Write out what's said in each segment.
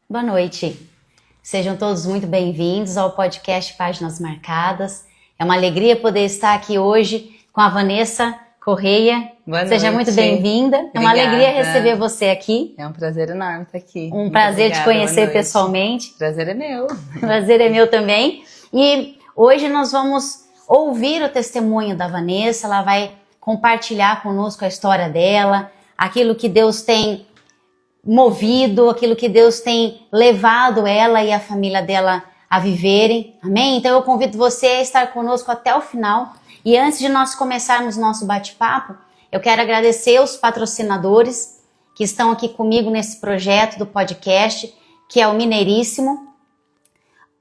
Boa noite. Sejam todos muito bem-vindos ao podcast Páginas Marcadas. É uma alegria poder estar aqui hoje com a Vanessa Correia. Boa Seja noite. muito bem-vinda. É uma alegria receber você aqui. É um prazer enorme estar aqui. Um prazer te conhecer pessoalmente. Prazer é meu. Prazer é meu também. E hoje nós vamos ouvir o testemunho da Vanessa. Ela vai compartilhar conosco a história dela, aquilo que Deus tem movido, aquilo que Deus tem levado ela e a família dela a viverem. Amém? Então eu convido você a estar conosco até o final. E antes de nós começarmos nosso bate-papo, eu quero agradecer os patrocinadores que estão aqui comigo nesse projeto do podcast, que é o Mineiríssimo,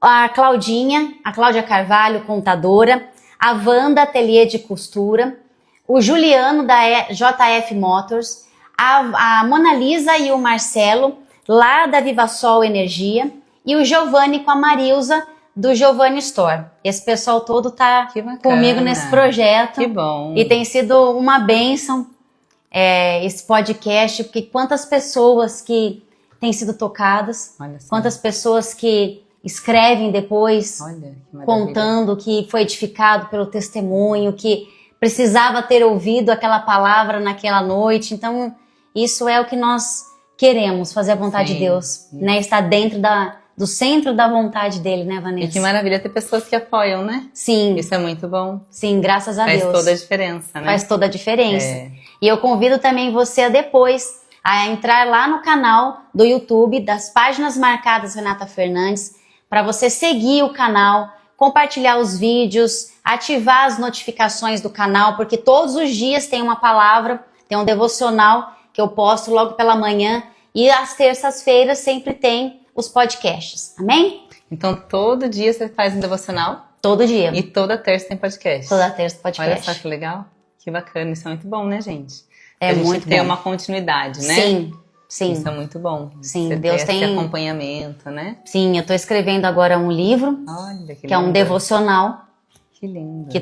a Cláudia Carvalho, contadora, a Wanda, ateliê de costura, o Juliano da JF Motors, a Mona Lisa e o Marcelo, lá da Viva Sol Energia, e o Giovanni com a Marilza, do Giovanni Store. Esse pessoal todo tá comigo nesse projeto. Que bom. E tem sido uma bênção esse podcast, porque quantas pessoas que têm sido tocadas, quantas pessoas que escrevem depois, contando que foi edificado pelo testemunho, que precisava ter ouvido aquela palavra naquela noite. Então, isso é o que nós queremos, fazer a vontade de Deus, né? Estar dentro do centro da vontade dele, né, Vanessa? E que maravilha ter pessoas que apoiam, né? Sim. Isso é muito bom. Sim, graças a Deus. Faz toda a diferença, né? Faz toda a diferença. E eu convido também você a depois a entrar lá no canal do YouTube das Páginas Marcadas Renata Fernandes, para você seguir o canal, compartilhar os vídeos, ativar as notificações do canal, porque todos os dias tem uma palavra, tem um devocional que eu posto logo pela manhã, e às terças-feiras sempre tem os podcasts. Amém? Então todo dia você faz um devocional? Todo dia. E toda terça tem podcast? Toda terça podcast. Olha só que legal. Que bacana. Isso é muito bom, né, gente? É a gente muito ter bom. Uma continuidade, né? Sim. Isso é muito bom. Sim, você Deus tem tem esse acompanhamento, né? Sim, eu tô escrevendo agora um livro. Olha, que é um devocional. Que lindo. Que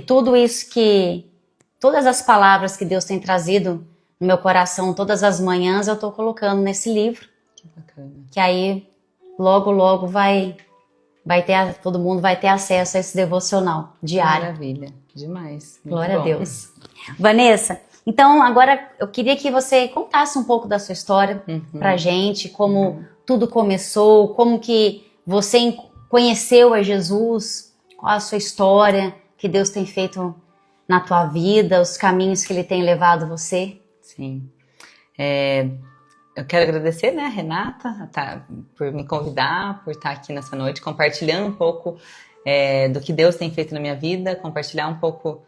todas as palavras que Deus tem trazido no meu coração todas as manhãs, eu tô colocando nesse livro. Que bacana. Que aí logo todo mundo vai ter acesso a esse devocional diário. Maravilha, demais. Glória a Deus. Vanessa, então agora eu queria que você contasse um pouco da sua história pra gente, como tudo começou, como que você conheceu a Jesus, qual a sua história, que Deus tem feito na tua vida, os caminhos que Ele tem levado você. Sim. Eu quero agradecer, né, a Renata, por me convidar, por estar aqui nessa noite, compartilhando um pouco do que Deus tem feito na minha vida, compartilhar um pouco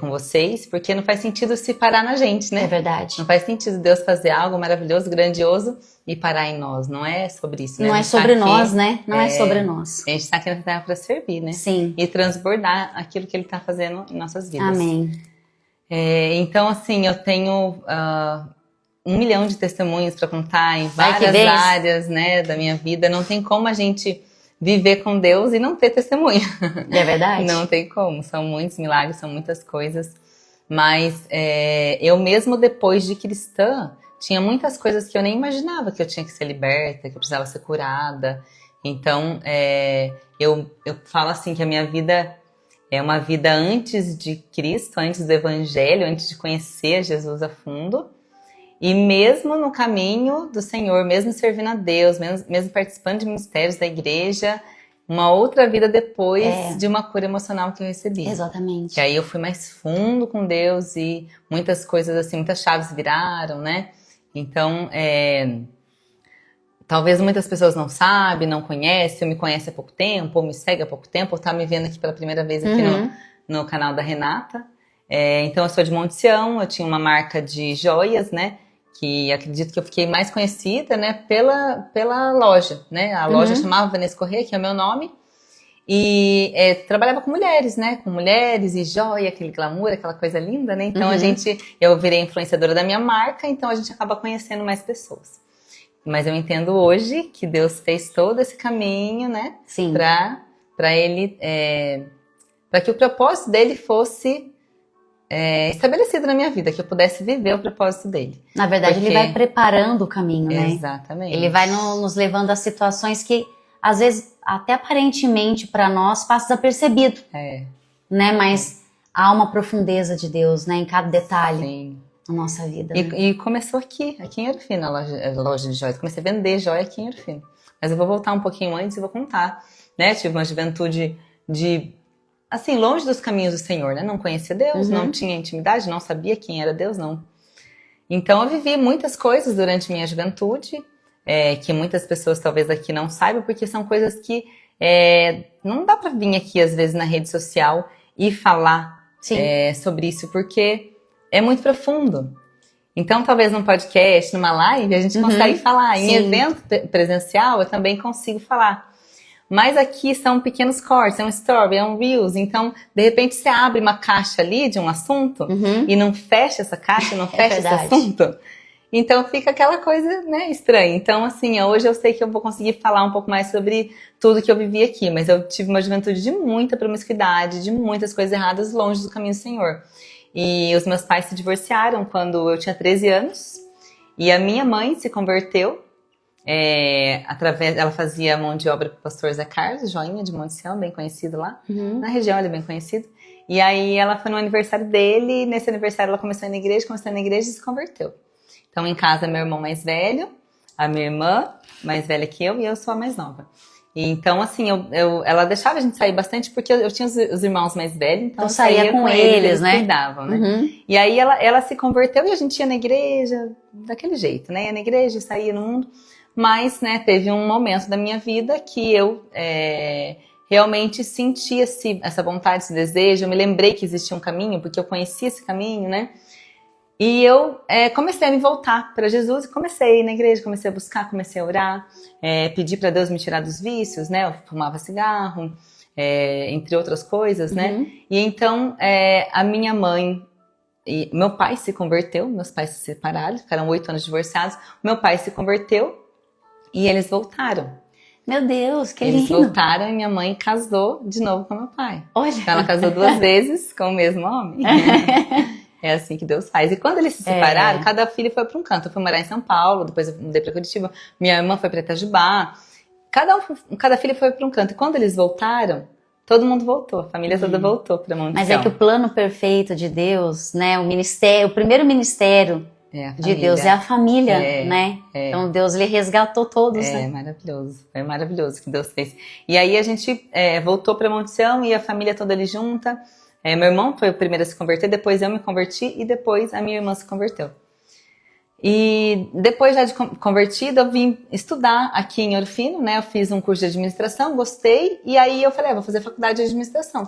com vocês, porque não faz sentido se parar na gente, né? É verdade. Não faz sentido Deus fazer algo maravilhoso, grandioso e parar em nós. Não é sobre isso, né? Não é sobre nós, né? Não é sobre nós. A gente está aqui na terra para servir, né? Sim. E transbordar aquilo que Ele está fazendo em nossas vidas. Amém. Então, assim, eu tenho 1 milhão de testemunhos para contar em várias áreas, né, da minha vida. Não tem como a gente viver com Deus e não ter testemunho. É verdade? Não tem como. São muitos milagres, são muitas coisas. Mas eu mesmo depois de cristã, tinha muitas coisas que eu nem imaginava que eu tinha que ser liberta, que eu precisava ser curada. Então, eu falo assim que a minha vida é uma vida antes de Cristo, antes do Evangelho, antes de conhecer Jesus a fundo. E mesmo no caminho do Senhor, mesmo servindo a Deus, mesmo participando de ministérios da igreja, uma outra vida depois de uma cura emocional que eu recebi. Exatamente. Que aí eu fui mais fundo com Deus e muitas coisas assim, muitas chaves viraram, né? Então, talvez muitas pessoas não sabem, não conhecem, ou me conhecem há pouco tempo, ou me seguem há pouco tempo, ou tá me vendo aqui pela primeira vez aqui no canal da Renata. Então eu sou de Monte Sião, eu tinha uma marca de joias, né? Que acredito que eu fiquei mais conhecida, né, pela loja, né? A loja chamava Vanessa Correia, que é o meu nome. E trabalhava com mulheres, né? Com mulheres e joia, aquele glamour, aquela coisa linda, né? Então eu virei influenciadora da minha marca, então a gente acaba conhecendo mais pessoas. Mas eu entendo hoje que Deus fez todo esse caminho, né? Sim. Para ele, para que o propósito dele fosse estabelecido na minha vida, que eu pudesse viver o propósito dele. Na verdade, Porque... ele vai preparando o caminho, né? Exatamente. Ele vai nos levando a situações que, às vezes, até aparentemente para nós, passa desapercebido. Né? Mas há uma profundeza de Deus, né? Em cada detalhe. Sim. Na nossa vida. E começou aqui em Ouro Fino, a loja de joias. Comecei a vender joia aqui em Ouro Fino. Mas eu vou voltar um pouquinho antes e vou contar, né? Tive uma juventude assim, longe dos caminhos do Senhor, né? Não conhecia Deus, não tinha intimidade, não sabia quem era Deus, não. Então eu vivi muitas coisas durante minha juventude, que muitas pessoas talvez aqui não saibam, porque são coisas que não dá pra vir aqui, às vezes, na rede social e falar sobre isso, porque é muito profundo. Então, talvez num podcast, numa live, a gente consegue falar. Em evento presencial, eu também consigo falar. Mas aqui são pequenos cortes, é um story, é um reels. Então, de repente, você abre uma caixa ali de um assunto e não fecha essa caixa, não fecha esse assunto. Então, fica aquela coisa, né, estranha. Então, assim, hoje eu sei que eu vou conseguir falar um pouco mais sobre tudo que eu vivi aqui. Mas eu tive uma juventude de muita promiscuidade, de muitas coisas erradas, longe do caminho do Senhor. E os meus pais se divorciaram quando eu tinha 13 anos. E a minha mãe se converteu. Ela fazia mão de obra para o pastor Zé Carlos, joinha de Monte Sião, bem conhecido lá. Na região ele é bem conhecido. E aí ela foi no aniversário dele, nesse aniversário ela começou a ir na igreja e se converteu. Então em casa meu irmão mais velho, a minha irmã mais velha que eu, e eu sou a mais nova. E então assim, ela deixava a gente sair bastante porque eu tinha os irmãos mais velhos, então eu saía com eles, né? Cuidavam, né? E aí ela se converteu e a gente ia na igreja daquele jeito, né? Ia na igreja, saía no mundo. Mas, né, teve um momento da minha vida que eu realmente senti essa vontade, esse desejo. Eu me lembrei que existia um caminho, porque eu conhecia esse caminho, né? E eu comecei a me voltar para Jesus e comecei a ir na igreja, comecei a buscar, comecei a orar, pedi para Deus me tirar dos vícios, né? Eu fumava cigarro, entre outras coisas, né? E então a minha mãe e meu pai se converteu, meus pais se separaram, ficaram 8 anos divorciados. Meu pai se converteu. E eles voltaram. Meu Deus, que lindo. Eles voltaram e minha mãe casou de novo com meu pai. Olha. Então ela casou 2 vezes com o mesmo homem. É assim que Deus faz. E quando eles se separaram, cada filho foi para um canto. Eu fui morar em São Paulo, depois eu mudei para Curitiba. Minha irmã foi para Itajubá. Cada filho foi para um canto. E quando eles voltaram, todo mundo voltou. A família toda voltou para Monte Sião. Mas é que o plano perfeito de Deus, né? O primeiro ministério de Deus é a família, né? Então Deus lhe resgatou todos, né? Maravilhoso. É maravilhoso que Deus fez. E aí a gente voltou para Monte Sião e a família toda ali junta. Meu irmão foi o primeiro a se converter, depois eu me converti e depois a minha irmã se converteu. E depois já de convertida, eu vim estudar aqui em Ouro Fino, né? Eu fiz um curso de administração, gostei, e aí eu falei, vou fazer faculdade de administração.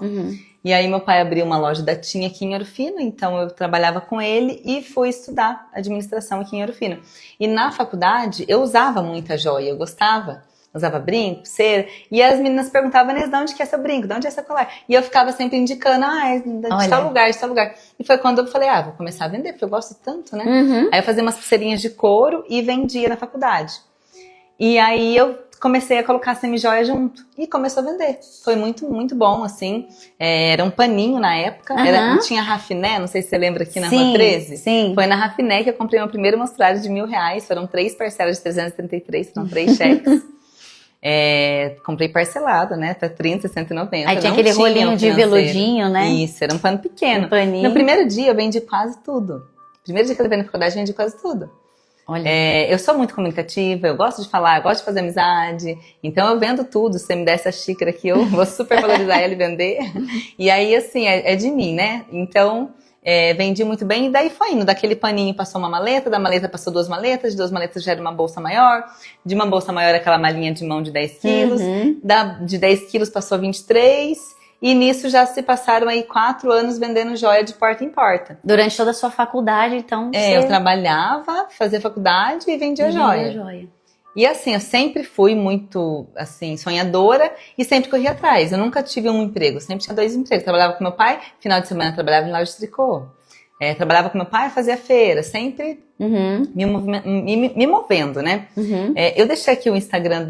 E aí meu pai abriu uma loja da TIM aqui em Ouro Fino, então eu trabalhava com ele e fui estudar administração aqui em Ouro Fino. E na faculdade eu usava muita joia, eu gostava. Usava brinco, pulseira, e as meninas perguntavam, Vanessa, de onde que é seu brinco? De onde é seu colar? E eu ficava sempre indicando, é de tal lugar, de tal lugar. E foi quando eu falei, vou começar a vender, porque eu gosto tanto, né? Aí eu fazia umas pulseirinhas de couro e vendia na faculdade. E aí eu comecei a colocar semi-joia junto, e começou a vender. Foi muito, muito bom, assim. Era um paninho na época, tinha Rafiné, não sei se você lembra aqui na Rua 13. Sim. Foi na Rafiné que eu comprei meu primeiro mostruário de R$1.000, foram 3 parcelas de 333, foram 3 cheques. Comprei parcelado, né? Pra 30, 190. Aí tinha aquele rolinho de veludinho, né? Isso, era um pano pequeno. Um paninho. No primeiro dia eu vendi quase tudo. Primeiro dia que eu levei na faculdade, eu vendi quase tudo. Olha. Eu sou muito comunicativa, eu gosto de falar, eu gosto de fazer amizade. Então eu vendo tudo. Se você me der essa xícara aqui, eu vou super valorizar ela e vender. E aí, assim, é de mim, né? Então... vendi muito bem, e daí foi indo. Daquele paninho passou uma maleta, da maleta passou 2 maletas, de 2 maletas já era uma bolsa maior, de uma bolsa maior aquela malinha de mão de 10 quilos, de 10 quilos passou 23, e nisso já se passaram aí 4 anos vendendo joia de porta em porta. Durante toda a sua faculdade, então, eu trabalhava, fazia faculdade e vendia joia. E assim, eu sempre fui muito, assim, sonhadora e sempre corri atrás. Eu nunca tive um emprego, sempre tinha 2 empregos. Trabalhava com meu pai, final de semana trabalhava em loja de tricô. Trabalhava com meu pai, fazia feira, sempre me movendo, né? Eu deixei aqui o Instagram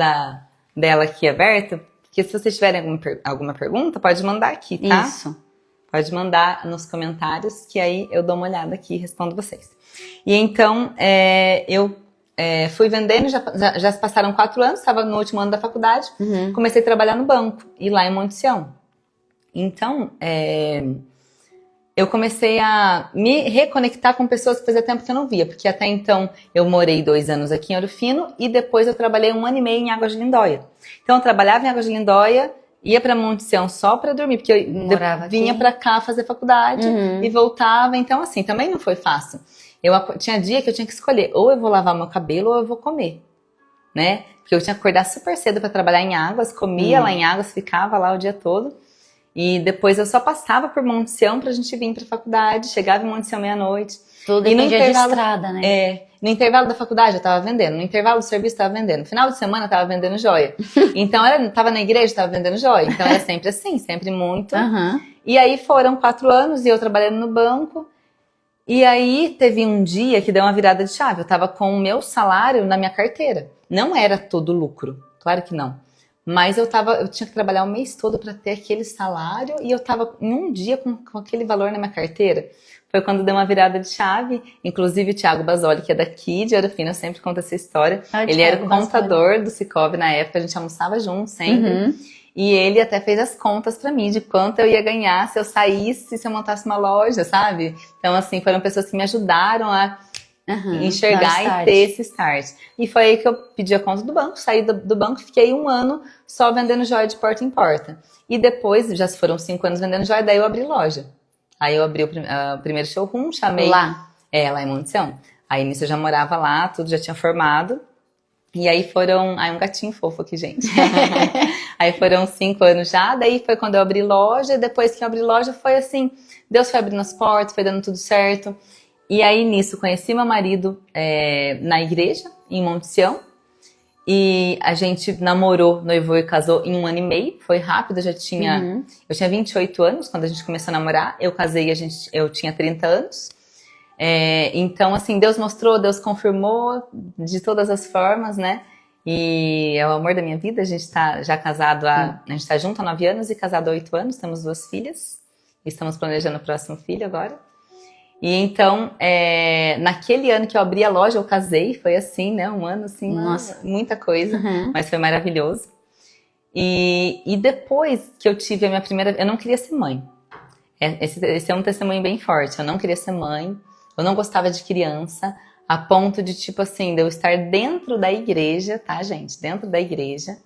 dela aqui aberto, porque se vocês tiverem alguma pergunta, pode mandar aqui, tá? Isso. Pode mandar nos comentários, que aí eu dou uma olhada aqui e respondo vocês. E então, eu fui vendendo, já se passaram 4 anos, estava no último ano da faculdade, comecei a trabalhar no banco, e lá em Monte Sião. Então, eu comecei a me reconectar com pessoas que fazia tempo que eu não via, porque até então eu morei 2 anos aqui em Ouro Fino, e depois eu trabalhei 1 ano e meio em Águas de Lindóia. Então eu trabalhava em Águas de Lindóia, ia para Monte Sião só para dormir, porque eu vinha para cá fazer faculdade e voltava, então assim, também não foi fácil. Tinha dia que eu tinha que escolher, ou eu vou lavar meu cabelo ou eu vou comer, né? Porque eu tinha que acordar super cedo para trabalhar em Águas, comia lá em Águas, ficava lá o dia todo. E depois eu só passava por Monte Sião pra gente vir pra faculdade, chegava em Monte Sião meia-noite. Tudo dependia de estrada, né? No intervalo da faculdade eu tava vendendo, no intervalo do serviço eu tava vendendo, no final de semana eu tava vendendo joia. Então tava na igreja, tava vendendo joia. Então era sempre assim, sempre muito. E aí foram 4 anos e eu trabalhando no banco. E aí teve um dia que deu uma virada de chave. Eu tava com o meu salário na minha carteira. Não era todo lucro, claro que não. Mas eu tinha que trabalhar o mês todo para ter aquele salário e eu tava em um dia com aquele valor na minha carteira. Foi quando deu uma virada de chave. Inclusive o Thiago Basoli, que é daqui de Ouro Fino, eu sempre conto essa história. Ele era o contador do Sicoob na época, a gente almoçava junto sempre. E ele até fez as contas para mim de quanto eu ia ganhar se eu saísse, se eu montasse uma loja, sabe? Então assim, foram pessoas que me ajudaram a enxergar e ter esse start. E foi aí que eu pedi a conta do banco, saí do banco, fiquei 1 ano só vendendo joia de porta em porta. E depois, já foram 5 anos vendendo joia, daí eu abri loja. Aí eu abri o primeiro showroom, chamei... Lá em Monte Sião. Aí nisso eu já morava lá, tudo já tinha formado. E aí foram... um gatinho fofo aqui, gente. Aí foram 5 anos já, daí foi quando eu abri loja, depois que eu abri loja foi assim, Deus foi abrindo as portas, foi dando tudo certo. E aí, nisso, conheci meu marido na igreja, em Monte Sião. E a gente namorou, noivou e casou em 1 ano e meio. Foi rápido, eu tinha 28 anos quando a gente começou a namorar. Eu casei e eu tinha 30 anos. Então, assim, Deus mostrou, Deus confirmou de todas as formas, né? E é o amor da minha vida. A gente tá já casado, a gente tá junto há 9 anos e casado há 8 anos. Temos 2 filhas. Estamos planejando o próximo filho agora. E então, naquele ano que eu abri a loja, eu casei, foi assim, né? 1 ano, assim, nossa, muita coisa, mas foi maravilhoso. E depois que eu tive a minha primeira... Eu não queria ser mãe. Esse é um testemunho bem forte. Eu não queria ser mãe, eu não gostava de criança, a ponto de, tipo assim, de eu estar dentro da igreja, tá, gente? Dentro da igreja.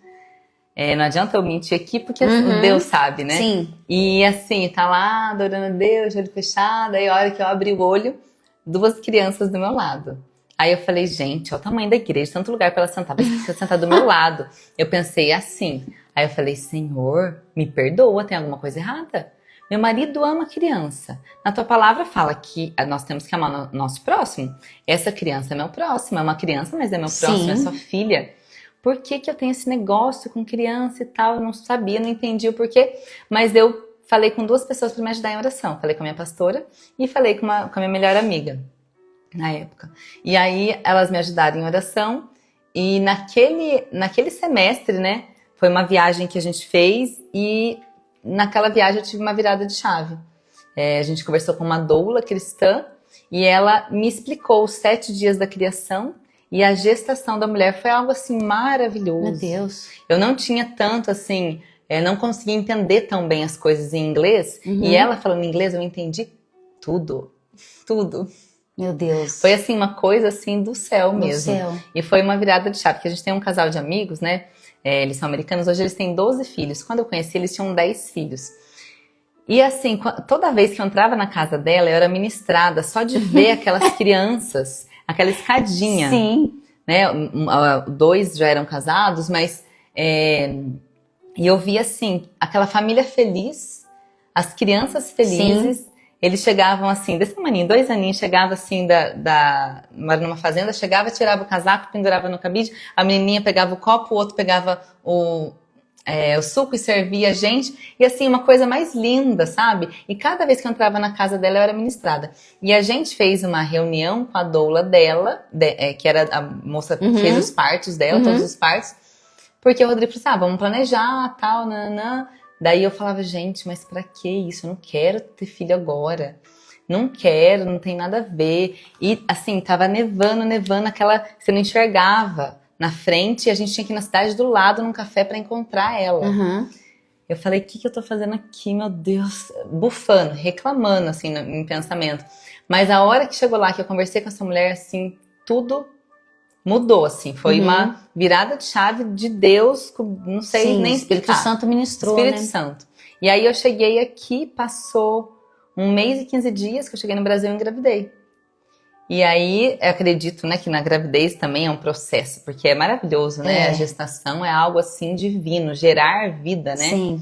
Não adianta eu mentir aqui, porque Deus sabe, né? Sim. E assim, tá lá adorando a Deus, olho fechado, aí a hora que eu abri o olho, 2 crianças do meu lado. Aí eu falei, gente, olha o tamanho da igreja, tanto lugar pra ela sentar, mas precisa sentar do meu lado. Eu pensei assim, aí eu falei, Senhor, me perdoa, tem alguma coisa errada? Meu marido ama criança. Na tua palavra fala que nós temos que amar o nosso próximo. Essa criança é meu próximo, é uma criança, mas é meu próximo, é sua filha. Por que eu tenho esse negócio com criança e tal? Eu não sabia, não entendi o porquê. Mas eu falei com 2 pessoas para me ajudar em oração. Falei com a minha pastora e falei com a minha melhor amiga na época. E aí elas me ajudaram em oração. E naquele semestre, né? Foi uma viagem que a gente fez e naquela viagem eu tive uma virada de chave. A gente conversou com uma doula cristã e ela me explicou os 7 dias da criação. E a gestação da mulher foi algo assim maravilhoso. Meu Deus. Eu não tinha tanto assim, não conseguia entender tão bem as coisas em inglês. E ela falando inglês, eu entendi tudo. Tudo. Meu Deus. Foi assim, uma coisa assim do céu do mesmo. Céu. E foi uma virada de chave, porque a gente tem um casal de amigos, né? Eles são americanos, hoje eles têm 12 filhos. Quando eu conheci, eles tinham 10 filhos. E assim, toda vez que eu entrava na casa dela, eu era ministrada só de ver aquelas crianças. Aquela escadinha. Sim. Né? 2 já eram casados, mas... E eu via, assim, aquela família feliz, as crianças felizes. Sim. Eles chegavam, assim, desse tamanho, 2 aninhos, chegava, assim, numa fazenda, chegava, tirava o casaco, pendurava no cabide, a menininha pegava o copo, o outro pegava o suco e servia a gente, e assim, uma coisa mais linda, sabe? E cada vez que eu entrava na casa dela, eu era ministrada. E a gente fez uma reunião com a doula dela, que era a moça que fez os partos dela, todos os partos, porque o Rodrigo falou assim, vamos planejar, tal, nanã, Daí eu falava, gente, mas pra que isso? Eu não quero ter filho agora. Não quero, não tem nada a ver. E assim, tava nevando, aquela. Você não enxergava na frente e a gente tinha que ir na cidade do lado num café pra encontrar ela. Uhum. Eu falei, o que eu tô fazendo aqui, meu Deus? Bufando, reclamando, assim, em pensamento. Mas a hora que chegou lá, que eu conversei com essa mulher, assim, tudo mudou, assim. Foi uma virada de chave de Deus, não sei Sim, nem o Espírito explicar. Santo ministrou, Espírito né? Santo. E aí eu cheguei aqui, passou 1 mês e 15 dias que eu cheguei no Brasil e engravidei. E aí, eu acredito, né, que na gravidez também é um processo, porque é maravilhoso, né? É. A gestação é algo assim divino, gerar vida, né? Sim.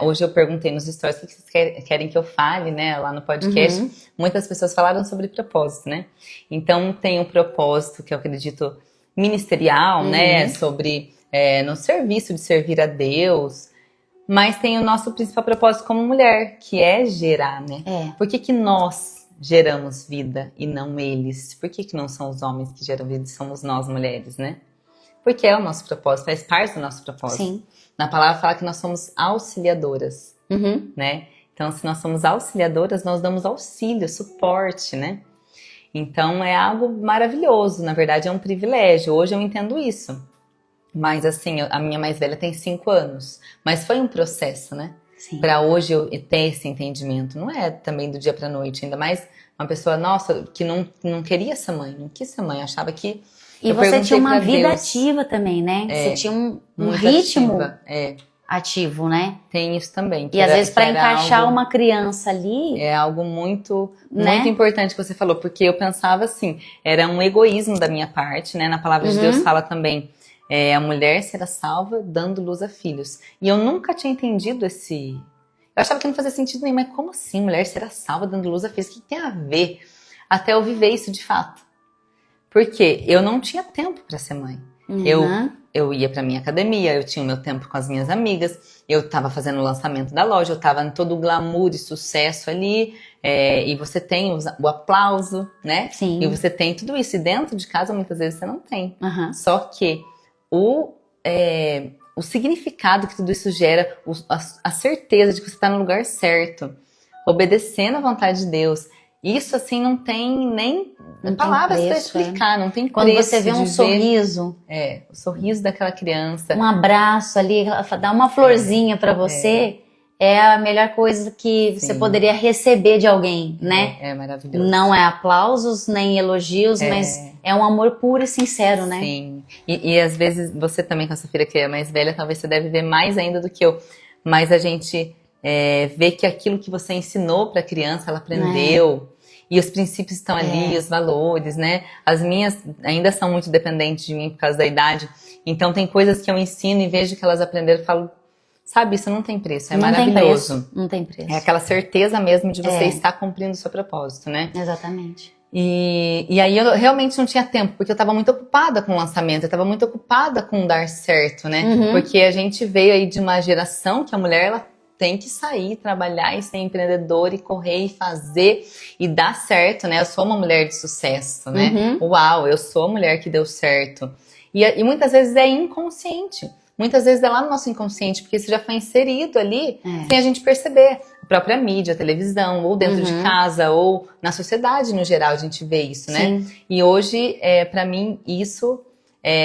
Hoje eu perguntei nos stories o que vocês querem que eu fale, né, lá no podcast. Muitas pessoas falaram sobre propósito, né? Então tem um propósito que eu acredito ministerial, né, sobre no serviço de servir a Deus, mas tem o nosso principal propósito como mulher, que é gerar, né? Por que nós geramos vida e não eles? Por que não são os homens que geram vida e somos nós mulheres, né? Porque é o nosso propósito, faz parte do nosso propósito. Sim. Na palavra fala que nós somos auxiliadoras, né? Então, se nós somos auxiliadoras, nós damos auxílio, suporte, né? Então, é algo maravilhoso, na verdade é um privilégio. Hoje eu entendo isso. Mas assim, a minha mais velha tem 5 anos. Mas foi um processo, né? Para hoje eu ter esse entendimento. Não é também do dia pra noite. Ainda mais uma pessoa, nossa, que não queria essa mãe. Não quis ser mãe. Achava que... E você tinha uma vida ativa também, né? Você tinha um ritmo ativo, né? Tem isso também. E às vezes para encaixar uma criança ali... É algo muito importante que você falou. Porque eu pensava assim, era um egoísmo da minha parte, né? Na palavra de Deus fala também... a mulher será salva dando luz a filhos. E eu nunca tinha entendido esse... Eu achava que não fazia sentido nenhum, mas como assim? Mulher será salva dando luz a filhos? O que tem a ver? Até eu viver isso de fato. Porque eu não tinha tempo para ser mãe. Eu ia para minha academia, eu tinha o meu tempo com as minhas amigas, eu estava fazendo o lançamento da loja, eu estava em todo o glamour e sucesso ali, e você tem o aplauso, né? Sim. E você tem tudo isso. E dentro de casa, muitas vezes, você não tem. Só que o significado que tudo isso gera, a certeza de que você está no lugar certo, obedecendo à vontade de Deus, isso assim não tem nem palavras para explicar, não tem quando preço. Você vê um sorriso, o sorriso daquela criança, um abraço ali, dar uma florzinha para você, é a melhor coisa que você poderia receber de alguém, né? É maravilhoso. Não é aplausos nem elogios, mas é um amor puro e sincero, né? Sim. E às vezes você também com a sua filha que é mais velha, talvez você deve ver mais ainda do que eu, mas a gente vê que aquilo que você ensinou para a criança, ela aprendeu. E os princípios estão ali, os valores, né? As minhas ainda são muito dependentes de mim por causa da idade. Então tem coisas que eu ensino e vejo que elas aprenderam e falo, sabe, isso não tem preço, é maravilhoso. Não tem preço. É aquela certeza mesmo de você estar cumprindo o seu propósito, né? Exatamente. E aí eu realmente não tinha tempo, porque eu estava muito ocupada com o lançamento, eu estava muito ocupada com dar certo, né? Porque a gente veio aí de uma geração que a mulher, ela tem que sair, trabalhar e ser empreendedora e correr e fazer e dar certo, né? Eu sou uma mulher de sucesso, né? Uau, eu sou a mulher que deu certo. E muitas vezes é inconsciente. Muitas vezes é lá no nosso inconsciente, porque isso já foi inserido ali sem a gente perceber. A própria mídia, a televisão, ou dentro de casa, ou na sociedade no geral, a gente vê isso, né? Sim. E hoje, pra mim, isso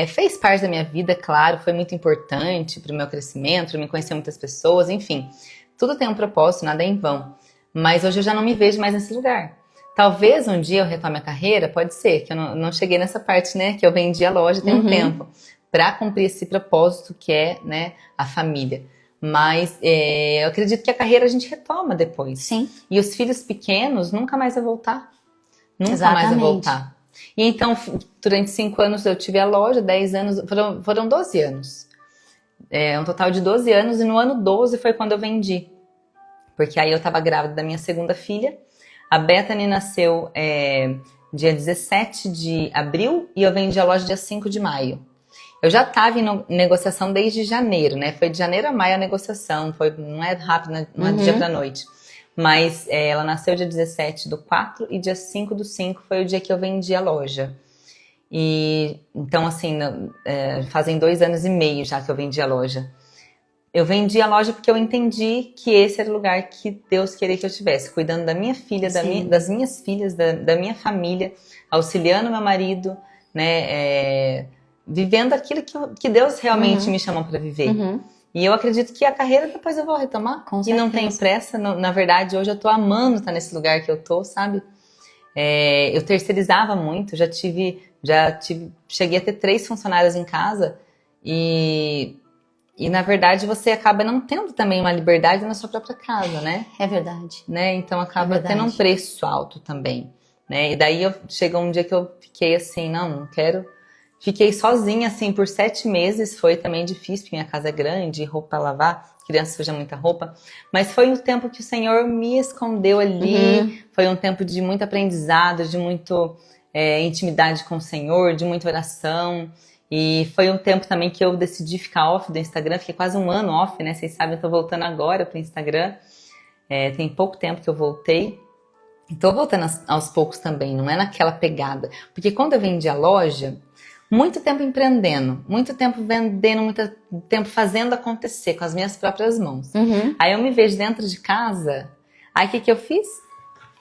fez parte da minha vida, claro, foi muito importante pro meu crescimento, para me conhecer muitas pessoas, enfim. Tudo tem um propósito, nada é em vão. Mas hoje eu já não me vejo mais nesse lugar. Talvez um dia eu retome a carreira, pode ser, que eu não cheguei nessa parte, né? Que eu vendi a loja tem um tempo. Para cumprir esse propósito que é, né, a família. Mas eu acredito que a carreira a gente retoma depois. Sim. E os filhos pequenos nunca mais vai voltar. Nunca mais vai voltar. E então, durante 5 anos eu tive a loja, 10 anos, foram 12 anos. Um total de 12 anos, e no ano 12 foi quando eu vendi. Porque aí eu estava grávida da minha segunda filha. A Bethany nasceu dia 17 de abril e eu vendi a loja dia 5 de maio. Eu já estava em negociação desde janeiro, né? Foi de janeiro a maio a negociação, não é rápido, não é do dia pra noite. Mas ela nasceu dia 17/4 e dia 5/5 foi o dia que eu vendi a loja. E então, assim, fazem 2 anos e meio já que eu vendi a loja. Eu vendi a loja porque eu entendi que esse era o lugar que Deus queria que eu estivesse, cuidando da minha filha, das minhas filhas, da minha família, auxiliando meu marido, né, vivendo aquilo que Deus realmente me chamou para viver. E eu acredito que a carreira depois eu vou retomar. Com e não tenho pressa. Na verdade, hoje eu tô amando estar nesse lugar que eu tô, sabe? Eu terceirizava muito, cheguei a ter 3 funcionários em casa e na verdade você acaba não tendo também uma liberdade na sua própria casa, né? É verdade. Né? Então acaba tendo um preço alto também, né? E daí chegou um dia que eu fiquei assim, não quero. Fiquei sozinha assim por 7 meses, foi também difícil, porque minha casa é grande, roupa para lavar, criança suja muita roupa, mas foi um tempo que o Senhor me escondeu ali, foi um tempo de muito aprendizado, de muito intimidade com o Senhor, de muita oração. E foi um tempo também que eu decidi ficar off do Instagram, fiquei quase um ano off, né? Vocês sabem, eu tô voltando agora pro Instagram. Tem pouco tempo que eu voltei. E tô voltando aos poucos também, não é naquela pegada. Porque quando eu vendi a loja, muito tempo empreendendo, muito tempo vendendo, muito tempo fazendo acontecer com as minhas próprias mãos. Aí eu me vejo dentro de casa, aí o que eu fiz?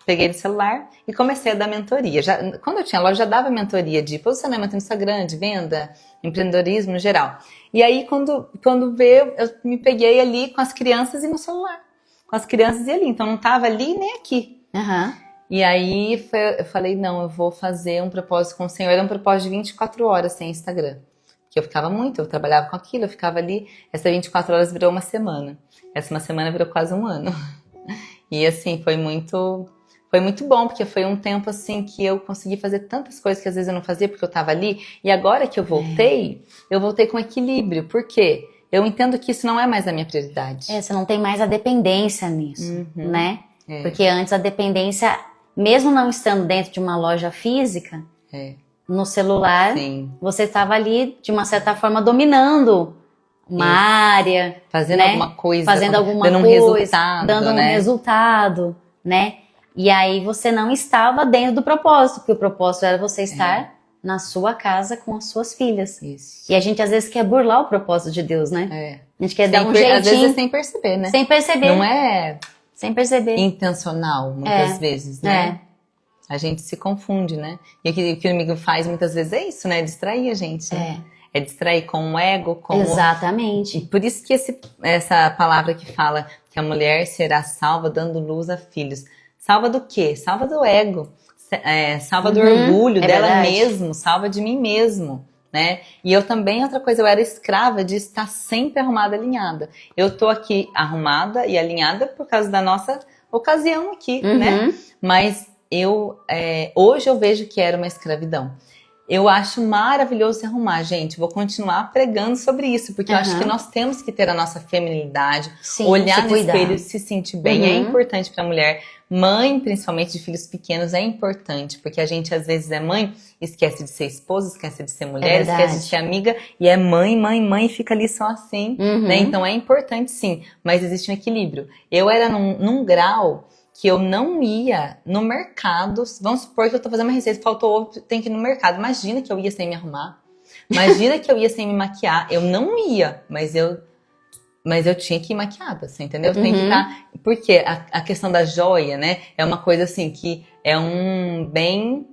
Peguei o celular e comecei a dar mentoria. Quando eu tinha loja, já dava mentoria de posicionamento no Instagram, de venda, empreendedorismo no geral. E aí, quando veio, eu me peguei ali com as crianças e no celular. Com as crianças e ali. Então, não estava ali nem aqui. E aí, eu falei, não, eu vou fazer um propósito com o Senhor. Era um propósito de 24 horas sem Instagram. Porque eu ficava muito, eu trabalhava com aquilo, eu ficava ali. Essa 24 horas virou uma semana. Essa uma semana virou quase um ano. E assim, foi muito bom, porque foi um tempo assim que eu consegui fazer tantas coisas que às vezes eu não fazia porque eu estava ali. E agora que eu voltei com equilíbrio. Por quê? Eu entendo que isso não é mais a minha prioridade. Você não tem mais a dependência nisso, né? Porque antes a dependência, mesmo não estando dentro de uma loja física, no celular, você estava ali, de uma certa forma, dominando uma área. Fazendo alguma coisa. Dando um resultado, né? E aí você não estava dentro do propósito, porque o propósito era você estar na sua casa com as suas filhas. Isso. E a gente às vezes quer burlar o propósito de Deus, né? A gente quer dar um jeitinho. Às vezes é sem perceber, né? Sem perceber. Não é sem perceber. Intencional, muitas vezes, né? A gente se confunde, né? E o que o inimigo faz muitas vezes é isso, né? Distrair a gente, né? É distrair com o ego, com Exatamente. E por isso que essa palavra que fala que a mulher será salva dando luz a filhos. Salva do quê? Salva do ego, salva do orgulho dela mesma, salva de mim mesmo, né? E eu também, outra coisa, eu era escrava de estar sempre arrumada, alinhada. Eu tô aqui arrumada e alinhada por causa da nossa ocasião aqui, né? Mas hoje eu vejo que era uma escravidão. Eu acho maravilhoso se arrumar, gente. Vou continuar pregando sobre isso, porque eu acho que nós temos que ter a nossa feminilidade, olhar no espelho e se sentir bem. É importante para a mulher. Mãe, principalmente de filhos pequenos, é importante, porque a gente às vezes é mãe, esquece de ser esposa, esquece de ser mulher, esquece de ser amiga, e é mãe, e fica ali só assim, né? Então é importante sim, mas existe um equilíbrio. Eu era num grau que eu não ia no mercado, vamos supor que eu tô fazendo uma receita, faltou ovo, tem que ir no mercado. Imagina que eu ia sem me arrumar, imagina que eu ia sem me maquiar. Eu não ia, mas eu tinha que ir maquiada, você entendeu? Tem que estar. Porque a questão da joia, né? É uma coisa assim que é um bem.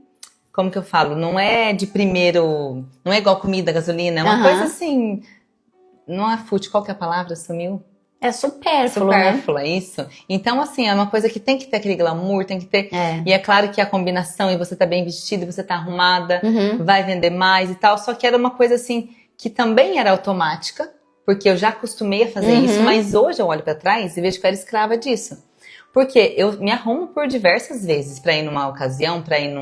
Como que eu falo? Não é de primeiro. Não é igual comida, gasolina. É uma coisa assim. Não é fútil, qual que é a palavra? Sumiu? É supérfluo, Supérflua, né? Isso. Então, assim, é uma coisa que tem que ter aquele glamour, tem que ter. E é claro que a combinação, e você tá bem vestida, e você tá arrumada, vai vender mais e tal. Só que era uma coisa assim que também era automática. Porque eu já acostumei a fazer isso, mas hoje eu olho pra trás e vejo que eu era escrava disso. Porque eu me arrumo por diversas vezes pra ir numa ocasião, pra ir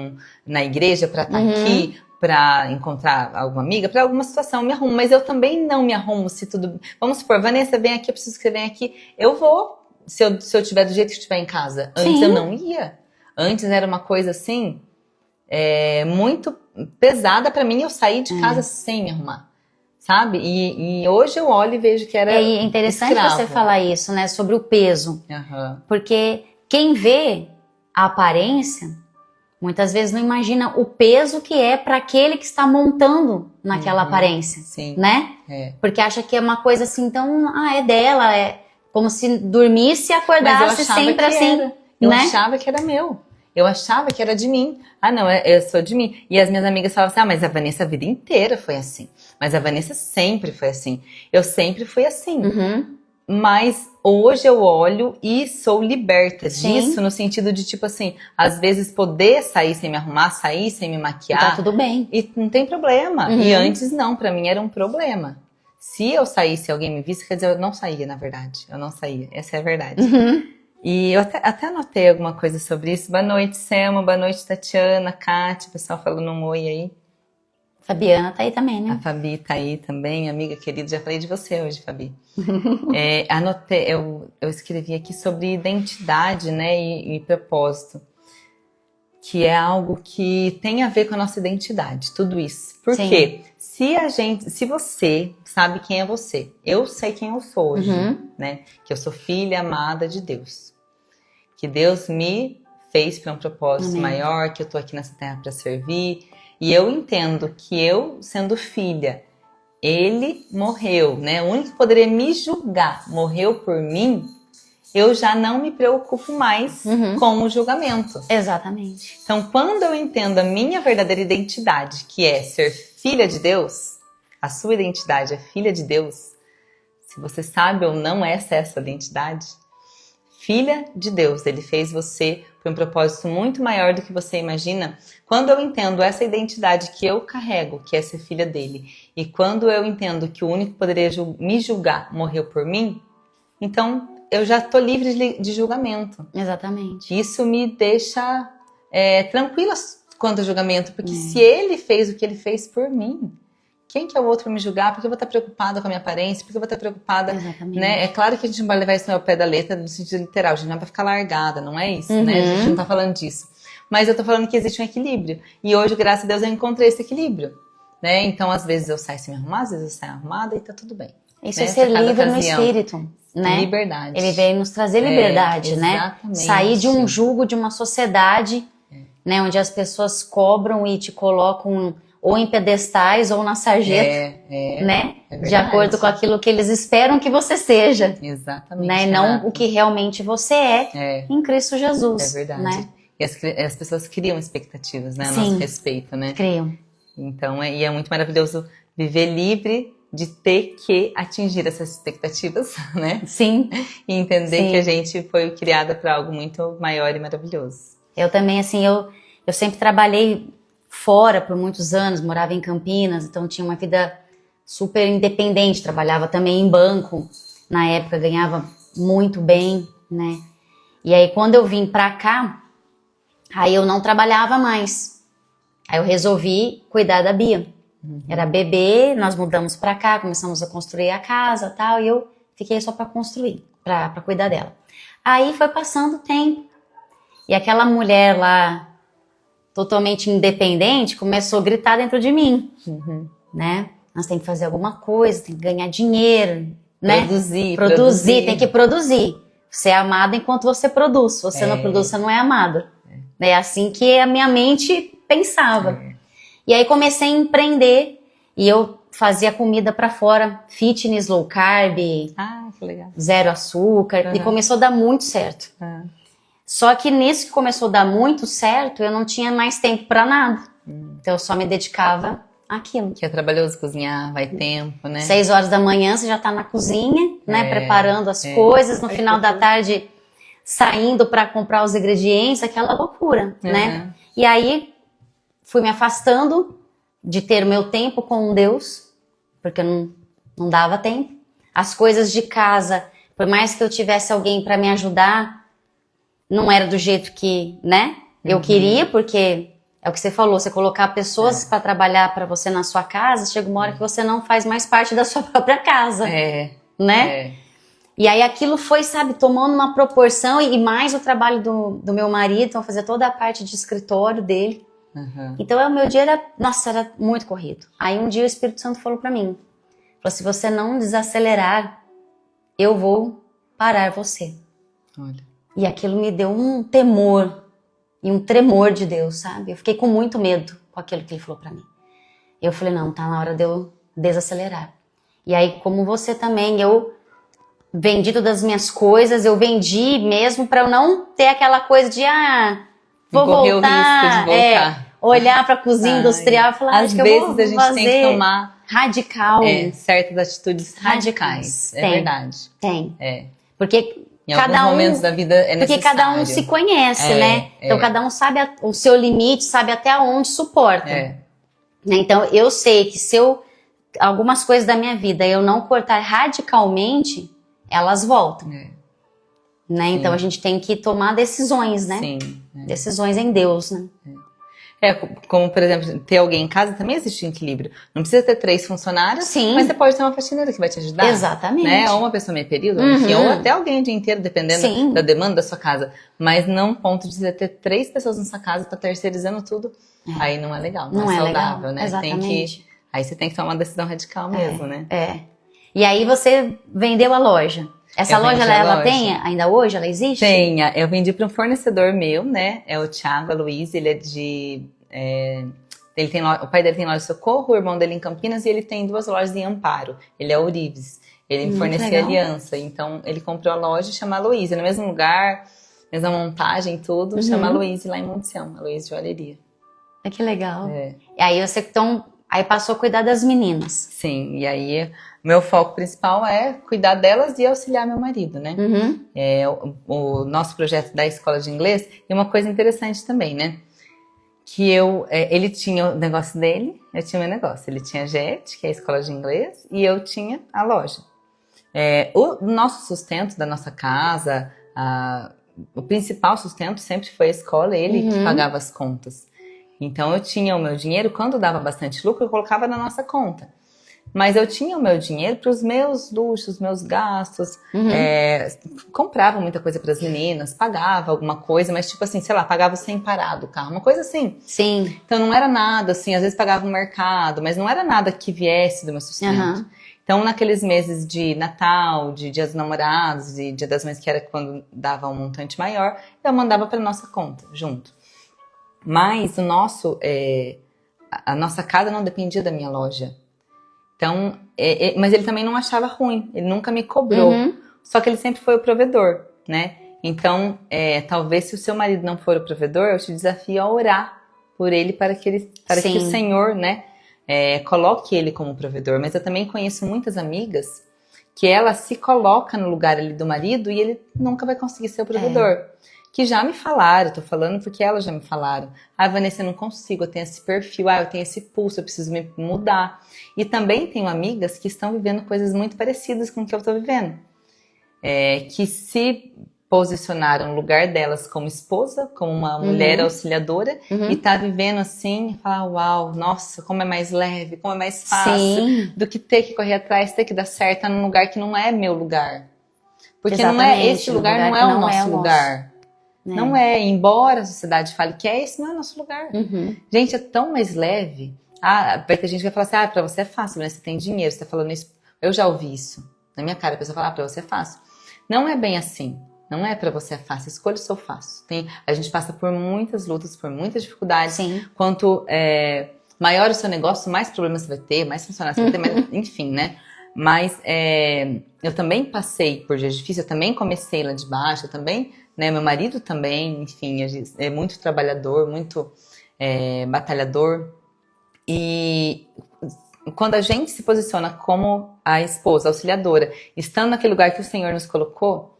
na igreja, pra estar aqui, pra encontrar alguma amiga, pra alguma situação eu me arrumo. Mas eu também não me arrumo se tudo... Vamos supor, Vanessa, vem aqui, eu preciso que você venha aqui. Eu vou, se eu tiver do jeito que estiver em casa. Antes eu não ia. Antes era uma coisa assim, muito pesada pra mim, eu sair de casa sem me arrumar. Sabe? E hoje eu olho e vejo que era É interessante você falar isso, né? Sobre o peso. Porque quem vê a aparência Muitas vezes não imagina o peso que é para aquele que está montando naquela aparência, Sim. né? Porque acha que é uma coisa assim, então, é dela, é como se dormisse e acordasse sempre assim, Eu né? achava que era meu. Eu achava que era de mim. Ah, não, eu sou de mim. E as minhas amigas falavam assim, mas a Vanessa a vida inteira foi assim. Mas a Vanessa sempre foi assim. Eu sempre fui assim. Mas hoje eu olho e sou liberta disso, no sentido de, tipo assim, às vezes poder sair sem me arrumar, sair sem me maquiar. Tá tudo bem. E não tem problema. E antes não, pra mim era um problema. Se eu saísse e alguém me visse, quer dizer, eu não saía, na verdade. Eu não saía, essa é a verdade. E eu até anotei alguma coisa sobre isso. Boa noite, Selma. Boa noite, Tatiana, Kátia. O pessoal falando um oi aí. Fabiana tá aí também, né? A Fabi tá aí também, amiga querida. Já falei de você hoje, Fabi. Anotei, eu escrevi aqui sobre identidade, né, e propósito. Que é algo que tem a ver com a nossa identidade, tudo isso. Por quê? Se você sabe quem é você, eu sei quem eu sou hoje, né? Que eu sou filha amada de Deus. Que Deus me fez para um propósito maior, que eu tô aqui nessa terra para servir. E eu entendo que eu, sendo filha, ele morreu, né? O único que poderia me julgar morreu por mim. Eu já não me preocupo mais com o julgamento. Exatamente. Então, quando eu entendo a minha verdadeira identidade, que é ser filha de Deus, a sua identidade é filha de Deus, se você sabe ou não essa é a sua identidade, filha de Deus, ele fez você para um propósito muito maior do que você imagina. Quando eu entendo essa identidade que eu carrego, que é ser filha dele, e quando eu entendo que o único que poderia me julgar morreu por mim, então eu já estou livre de julgamento. Exatamente. Isso me deixa tranquila quanto ao julgamento, porque se ele fez o que ele fez por mim, quem que é o outro para me julgar? Porque eu vou estar preocupada com a minha aparência, porque eu vou estar preocupada, né? É claro que a gente não vai levar isso ao pé da letra no sentido literal, a gente não vai ficar largada, não é isso, né? A gente não tá falando disso. Mas eu tô falando que existe um equilíbrio. E hoje, graças a Deus, eu encontrei esse equilíbrio, né? Então, às vezes eu saio sem me arrumar, às vezes eu saio arrumada e tá tudo bem. Isso é ser livre no espírito, né? Liberdade. Ele veio nos trazer liberdade, né? Exatamente. Sair de um jugo de uma sociedade, né? Onde as pessoas cobram e te colocam ou em pedestais ou na sarjeta, né? De acordo com aquilo que eles esperam que você seja. Exatamente. Né? E não o que realmente você é em Cristo Jesus. É verdade. Né? E as pessoas criam expectativas, né? A Sim, nosso respeito, né? Criam. Então, e é muito maravilhoso viver livre de ter que atingir essas expectativas, né? Sim. E entender que a gente foi criada para algo muito maior e maravilhoso. Eu também, assim, eu sempre trabalhei fora por muitos anos, morava em Campinas, então tinha uma vida super independente, trabalhava também em banco, na época ganhava muito bem, né? E aí quando eu vim pra cá, aí eu não trabalhava mais, aí eu resolvi cuidar da Bia. Era bebê, nós mudamos pra cá, começamos a construir a casa e tal, e eu fiquei só pra construir, pra cuidar dela. Aí foi passando o tempo, e aquela mulher lá, totalmente independente, começou a gritar dentro de mim, né? Nós temos que fazer alguma coisa, tem que ganhar dinheiro, né? Produzir, tem que produzir. Você é amado enquanto você produz. Se você não produz, você não é amado. É assim que a minha mente pensava. E aí comecei a empreender e eu fazia comida pra fora, fitness, low carb, que legal. zero açúcar, e começou a dar muito certo. Só que nisso que começou a dar muito certo, eu não tinha mais tempo pra nada. Então eu só me dedicava àquilo. Que é trabalhoso cozinhar, vai tempo, né? 6 horas da manhã você já tá na cozinha, né? Preparando as coisas. No final da tarde, saindo pra comprar os ingredientes, aquela loucura, né? E aí, fui me afastando de ter o meu tempo com Deus, porque não dava tempo. As coisas de casa, por mais que eu tivesse alguém pra me ajudar, não era do jeito que, né? Eu queria, porque é o que você falou, você colocar pessoas pra trabalhar pra você na sua casa, chega uma hora que você não faz mais parte da sua própria casa, né? E aí aquilo foi, sabe, tomando uma proporção, e mais o trabalho do meu marido, então fazer toda a parte de escritório dele. Então o meu dia era muito corrido. Aí um dia o Espírito Santo falou pra mim, falou, se você não desacelerar, eu vou parar você. Olha. E aquilo me deu um temor, e um tremor de Deus, sabe? Eu fiquei com muito medo com aquilo que ele falou pra mim. Eu falei, não, tá na hora de eu desacelerar. E aí, como você também, eu vendi todas as minhas coisas, eu vendi mesmo pra eu não ter aquela coisa de, vou correr voltar, o risco de voltar. olhar pra cozinha industrial e falar, acho que eu vou às vezes a gente tem que tomar radical. certas atitudes radicais. É verdade. Tem. Porque em cada alguns momentos da vida é necessário. Porque cada um se conhece, né? Então cada um sabe o seu limite, sabe até onde suporta. Né? Então eu sei que se algumas coisas da minha vida eu não cortar radicalmente, elas voltam. Né? Então a gente tem que tomar decisões, né? Sim. Decisões em Deus, né? Como, por exemplo, ter alguém em casa também existe um equilíbrio. Não precisa ter 3 funcionários, Sim. mas você pode ter uma faxineira que vai te ajudar. Exatamente. Né? Ou uma pessoa meio período, enfim, ou até alguém o dia inteiro, dependendo da demanda da sua casa. Mas não ponto de você ter 3 pessoas na sua casa, tá terceirizando tudo. Aí não é legal, não é saudável, legal. Né? Exatamente. Aí você tem que tomar uma decisão radical mesmo, né? E aí você vendeu a loja. Essa loja, ela tem ainda hoje? Ela existe? Tem. Eu vendi para um fornecedor meu, né? É o Thiago Aloysio, ele é de... o pai dele tem loja de Socorro, o irmão dele em Campinas, e ele tem 2 lojas em Amparo. Ele é Ourives. Ele fornecia aliança. Então, ele comprou a loja e chama Aloysio. No mesmo lugar, mesma montagem, tudo. Chama Aloysio lá em Montição. Aloysio Joalheria. Que legal. E aí você aí passou a cuidar das meninas. Sim, e aí meu foco principal é cuidar delas e auxiliar meu marido, né? O nosso projeto da escola de inglês, e uma coisa interessante também, né? Que ele tinha o negócio dele, eu tinha o meu negócio. Ele tinha a JET, que é a escola de inglês, e eu tinha a loja. O nosso sustento da nossa casa, o principal sustento sempre foi a escola, ele que pagava as contas. Então eu tinha o meu dinheiro, quando dava bastante lucro, eu colocava na nossa conta. Mas eu tinha o meu dinheiro para os meus luxos, meus gastos. Comprava muita coisa para as meninas, pagava alguma coisa, mas tipo assim, sei lá, pagava sem parar do carro, uma coisa assim. Sim. Então não era nada assim, às vezes pagava um mercado, mas não era nada que viesse do meu sustento. Então naqueles meses de Natal, de Dia dos Namorados e Dia das Mães, que era quando dava um montante maior, eu mandava para nossa conta, junto. Mas a nossa casa não dependia da minha loja. Então, mas ele também não achava ruim, ele nunca me cobrou. Só que ele sempre foi o provedor, né? Então, talvez se o seu marido não for o provedor, eu te desafio a orar por ele para que o Senhor, né, coloque ele como provedor. Mas eu também conheço muitas amigas que ela se coloca no lugar ali do marido e ele nunca vai conseguir ser o provedor. Que já me falaram, tô falando porque elas já me falaram. Vanessa, eu não consigo, eu tenho esse perfil, eu tenho esse pulso, eu preciso me mudar. E também tenho amigas que estão vivendo coisas muito parecidas com o que eu tô vivendo. Que se posicionaram no lugar delas como esposa, como uma mulher auxiliadora, e tá vivendo assim, e fala, uau, nossa, como é mais leve, como é mais fácil, do que ter que correr atrás, ter que dar certo, tá num lugar que não é meu lugar. Porque não é esse lugar, não é o nosso lugar. Não é, embora a sociedade fale que esse não é o nosso lugar. Gente, é tão mais leve. Vai ter gente que vai falar assim, pra você é fácil, né? Você tem dinheiro, você tá falando isso. Eu já ouvi isso na minha cara, a pessoa fala, pra você é fácil. Não é bem assim. Não é pra você é fácil, escolha o seu fácil. A gente passa por muitas lutas, por muitas dificuldades. Quanto maior o seu negócio, mais problemas você vai ter, mais funcionários você vai ter, enfim, né? Mas eu também passei por dias difíceis, eu também comecei lá de baixo, eu também... Né, meu marido também, enfim, é muito trabalhador, muito batalhador. E quando a gente se posiciona como a esposa, auxiliadora, estando naquele lugar que o Senhor nos colocou,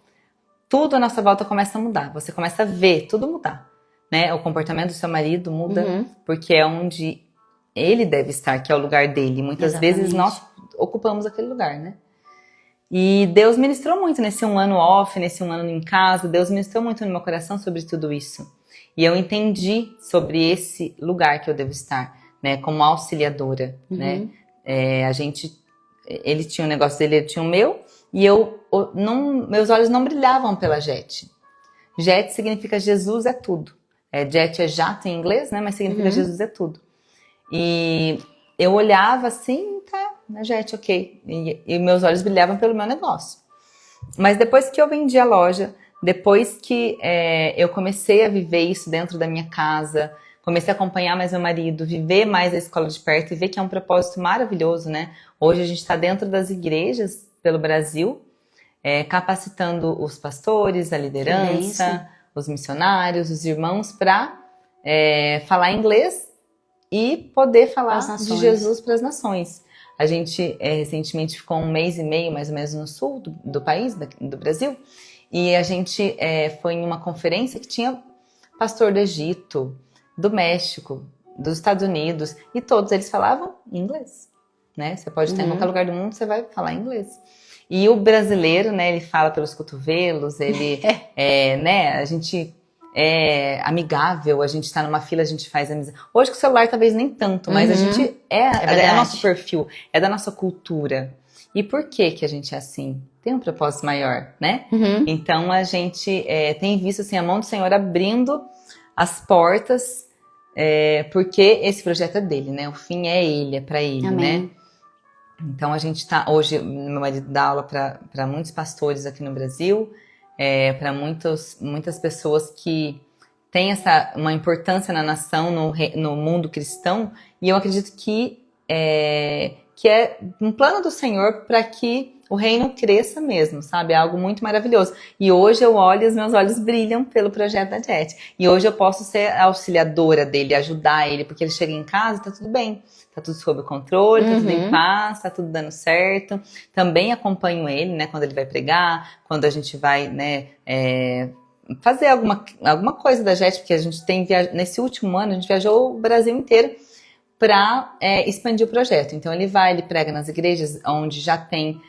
tudo à nossa volta começa a mudar. Você começa a ver tudo mudar. Né? O comportamento do seu marido muda, porque é onde ele deve estar, que é o lugar dele. Muitas vezes nós ocupamos aquele lugar, né? E Deus ministrou muito nesse 1 ano off, nesse 1 ano em casa. Deus ministrou muito no meu coração sobre tudo isso. E eu entendi sobre esse lugar que eu devo estar, né? Como auxiliadora, né? Ele tinha um negócio dele, ele tinha o meu. E meus olhos não brilhavam pela JET. JET significa Jesus é tudo. JET é jato em inglês, né? Mas significa Jesus é tudo. E eu olhava assim, na JET, ok. E meus olhos brilhavam pelo meu negócio. Mas depois que eu vendi a loja, depois que eu comecei a viver isso dentro da minha casa, comecei a acompanhar mais meu marido, viver mais a escola de perto e ver que é um propósito maravilhoso, né? Hoje a gente está dentro das igrejas pelo Brasil, capacitando os pastores, a liderança, os missionários, os irmãos para falar inglês e poder falar de Jesus para as nações. A gente recentemente ficou 1 mês e meio, mais ou menos, no sul do país, do Brasil, e a gente foi em uma conferência que tinha pastor do Egito, do México, dos Estados Unidos, e todos eles falavam inglês, né? Você pode estar em qualquer lugar do mundo, você vai falar inglês. E o brasileiro, né, ele fala pelos cotovelos, ele né, a gente é amigável, a gente tá numa fila, a gente faz amizade. Hoje com o celular talvez nem tanto, mas a gente é nosso perfil, é da nossa cultura. E por que que a gente é assim? Tem um propósito maior, né? Então a gente tem visto assim, a mão do Senhor abrindo as portas, porque esse projeto é dele, né? O fim é ele, é pra ele, Amém. né? Então a gente tá, hoje meu marido dá aula para muitos pastores aqui no Brasil, para muitas pessoas que têm uma importância na nação, no mundo cristão, e eu acredito que é um plano do Senhor para que o reino cresça mesmo, sabe? É algo muito maravilhoso. E hoje eu olho e os meus olhos brilham pelo projeto da Jet. E hoje eu posso ser a auxiliadora dele, ajudar ele, porque ele chega em casa e tá tudo bem. Tá tudo sob controle, tá tudo em paz, tá tudo dando certo. Também acompanho ele, né, quando ele vai pregar, quando a gente vai, né, fazer alguma coisa da Jet, porque a gente tem nesse último ano, a gente viajou o Brasil inteiro para expandir o projeto. Então ele prega nas igrejas onde já tem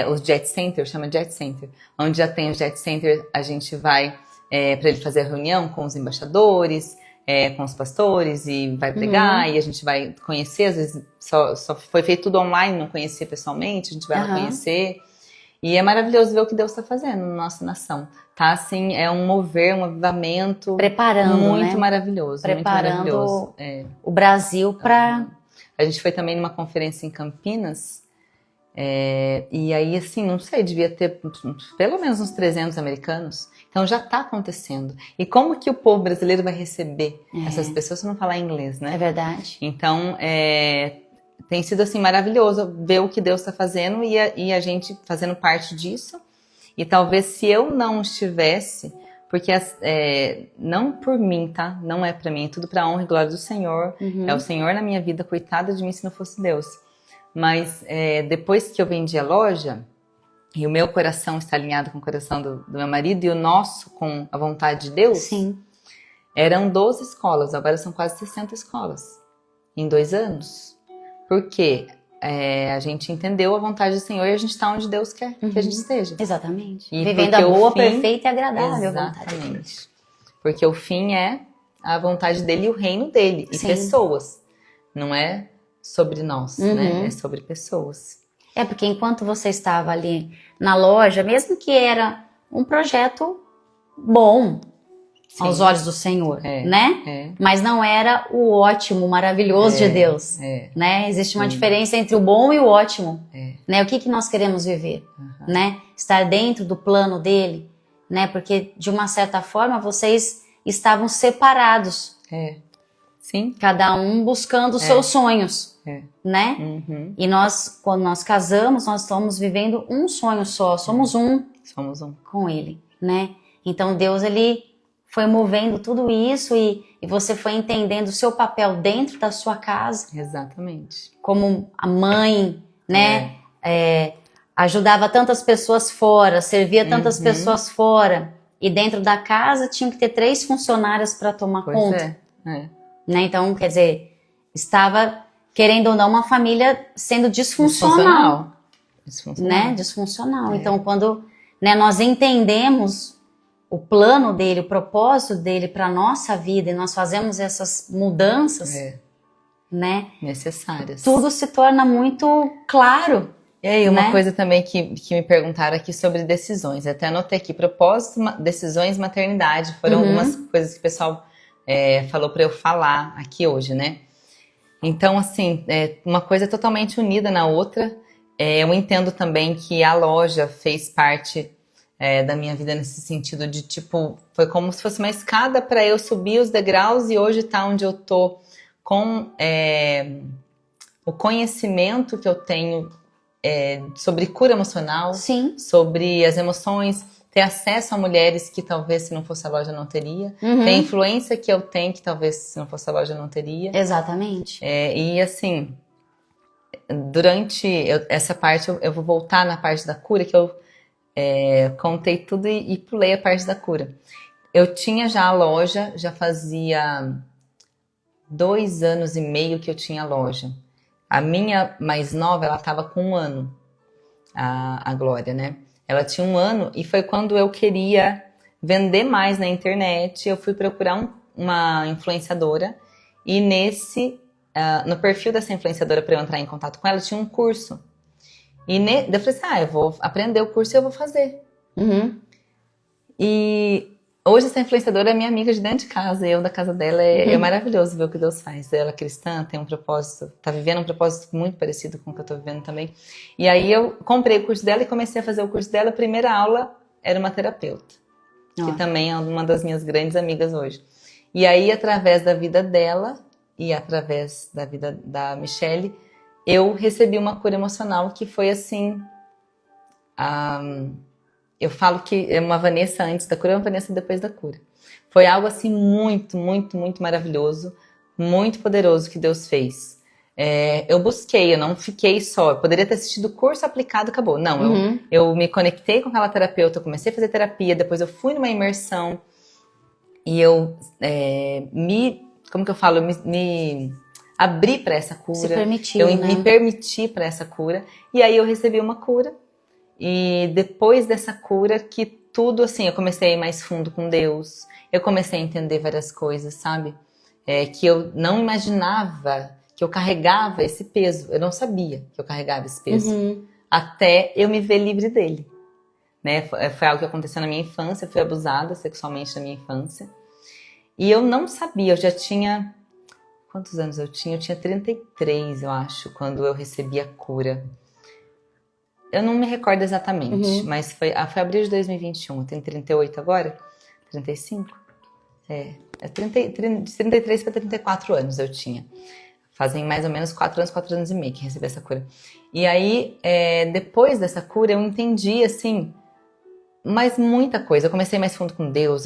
os Jet Center, chama Jet Center, onde já tem o Jet Center, a gente vai para ele fazer a reunião com os embaixadores, com os pastores, e vai pregar, e a gente vai conhecer, às vezes só foi feito tudo online, não conhecia pessoalmente, a gente vai lá conhecer, e é maravilhoso ver o que Deus está fazendo na nossa nação, tá? Assim, é um mover, um avivamento preparando, muito né? maravilhoso, Preparando muito maravilhoso. o Brasil para... A gente foi também numa conferência em Campinas, e aí, assim, não sei, devia ter pelo menos uns 300 americanos. Então já está acontecendo. E como que o povo brasileiro vai receber essas pessoas se não falar inglês, né? É verdade. Então, tem sido assim maravilhoso ver o que Deus está fazendo e a gente fazendo parte disso. E talvez se eu não estivesse, porque não por mim, tá? Não é para mim, é tudo para a honra e glória do Senhor. É o Senhor na minha vida, coitada de mim se não fosse Deus. Mas depois que eu vendi a loja, e o meu coração está alinhado com o coração do meu marido, e o nosso com a vontade de Deus, Sim. Eram 12 escolas, agora são quase 60 escolas, em 2 anos. Porque a gente entendeu a vontade do Senhor e a gente está onde Deus quer que a gente esteja. Exatamente. E vivendo a boa, perfeita e agradável vontade. Exatamente. Porque o fim é a vontade dele e o reino dele, e pessoas. Não é sobre nós, né? É sobre pessoas. Porque enquanto você estava ali na loja, mesmo que era um projeto bom aos olhos do Senhor, né? Mas não era o ótimo, maravilhoso de Deus, né? Existe uma diferença entre o bom e o ótimo, né? O que nós queremos viver, né? Estar dentro do plano dele, né? Porque de uma certa forma vocês estavam separados, Sim. Cada um buscando os seus sonhos. Né? E quando nós casamos, nós estamos vivendo um sonho só, somos um com ele, né? Então Deus, ele foi movendo tudo isso e você foi entendendo o seu papel dentro da sua casa. Exatamente. Como a mãe, né? Ajudava tantas pessoas fora, servia tantas pessoas fora, e dentro da casa tinha que ter 3 funcionárias para tomar conta. Né? Então, quer dizer, estava, querendo ou não, uma família sendo disfuncional. Né? Disfuncional. Então, quando nós entendemos o plano dele, o propósito dele para a nossa vida, e nós fazemos essas mudanças, né? Necessárias. Tudo se torna muito claro. E aí, uma coisa também que me perguntaram aqui sobre decisões. Até anotei aqui, propósito, decisões, maternidade. Foram algumas coisas que o pessoal falou para eu falar aqui hoje, né? Então, assim, uma coisa é totalmente unida na outra. Eu entendo também que a loja fez parte da minha vida nesse sentido de, tipo, foi como se fosse uma escada para eu subir os degraus e hoje tá onde eu tô com o conhecimento que eu tenho sobre cura emocional, Sim. sobre as emoções, ter acesso a mulheres que talvez se não fosse a loja não teria, ter a influência que eu tenho que talvez se não fosse a loja não teria. Exatamente. E assim, durante essa parte, eu vou voltar na parte da cura, que eu contei tudo e pulei a parte da cura. Eu tinha já a loja, já fazia 2 anos e meio que eu tinha a loja. A minha mais nova, ela estava com 1 ano, a Glória, né? Ela tinha 1 ano e foi quando eu queria vender mais na internet, eu fui procurar uma influenciadora e no perfil dessa influenciadora, para eu entrar em contato com ela, tinha um curso. E eu falei assim, eu vou aprender o curso e eu vou fazer. E hoje essa influenciadora é minha amiga de dentro de casa, eu da casa dela, é maravilhoso ver o que Deus faz. Ela é cristã, tem um propósito, tá vivendo um propósito muito parecido com o que eu tô vivendo também. E aí eu comprei o curso dela e comecei a fazer o curso dela. A primeira aula era uma terapeuta, que também é uma das minhas grandes amigas hoje. E aí, através da vida dela e através da vida da Michelle, eu recebi uma cura emocional que foi assim... eu falo que é uma Vanessa antes da cura e uma Vanessa depois da cura. Foi algo assim muito, muito, muito maravilhoso, muito poderoso que Deus fez. Eu busquei, eu não fiquei só. Eu poderia ter assistido o curso aplicado, acabou. Não, eu me conectei com aquela terapeuta, eu comecei a fazer terapia, depois eu fui numa imersão e eu como que eu falo? Eu me abri para essa cura. Se permitiu, eu me permiti para essa cura. E aí eu recebi uma cura. E depois dessa cura, que tudo assim, eu comecei a ir mais fundo com Deus. Eu comecei a entender várias coisas, sabe? Que eu não imaginava que eu carregava esse peso. Eu não sabia que eu carregava esse peso. Até eu me ver livre dele. Né? Foi algo que aconteceu na minha infância. Eu fui abusada sexualmente na minha infância. E eu não sabia, eu já tinha... Quantos anos eu tinha? Eu tinha 33, eu acho, quando eu recebi a cura. Eu não me recordo exatamente, mas foi abril de 2021. Eu tenho 38 agora? 35? De 33 para 34 anos eu tinha. Fazem mais ou menos 4 anos, 4 anos e meio que recebi essa cura. E aí, depois dessa cura, eu entendi, assim... Mas muita coisa. Eu comecei mais fundo com Deus.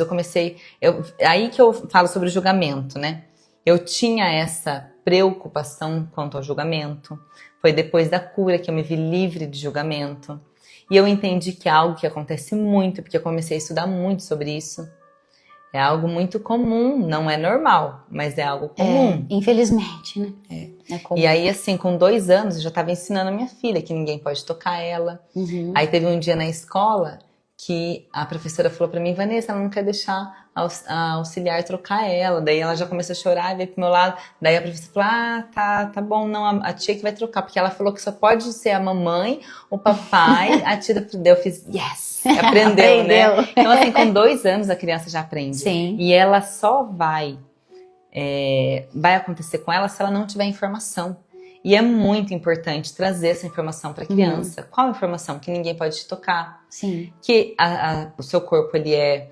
Aí que eu falo sobre o julgamento, né? Eu tinha essa preocupação quanto ao julgamento. Foi depois da cura que eu me vi livre de julgamento. E eu entendi que é algo que acontece muito, porque eu comecei a estudar muito sobre isso. É algo muito comum, não é normal, mas é algo comum. Infelizmente, né? É comum. E aí, assim, com 2 anos, eu já estava ensinando a minha filha que ninguém pode tocar ela. Aí teve um dia na escola que a professora falou pra mim, Vanessa, ela não quer deixar a auxiliar trocar ela. Daí ela já começou a chorar e veio pro meu lado. Daí a professora falou, tá bom, não, a tia que vai trocar, porque ela falou que só pode ser a mamãe, o papai, a tia da... Eu fiz, yes! Aprendeu, né? Então, assim, com 2 anos a criança já aprende. Sim. E ela só vai acontecer com ela se ela não tiver informação. E é muito importante trazer essa informação para a criança. Qual informação? Que ninguém pode te tocar. Sim. Que o seu corpo, ele é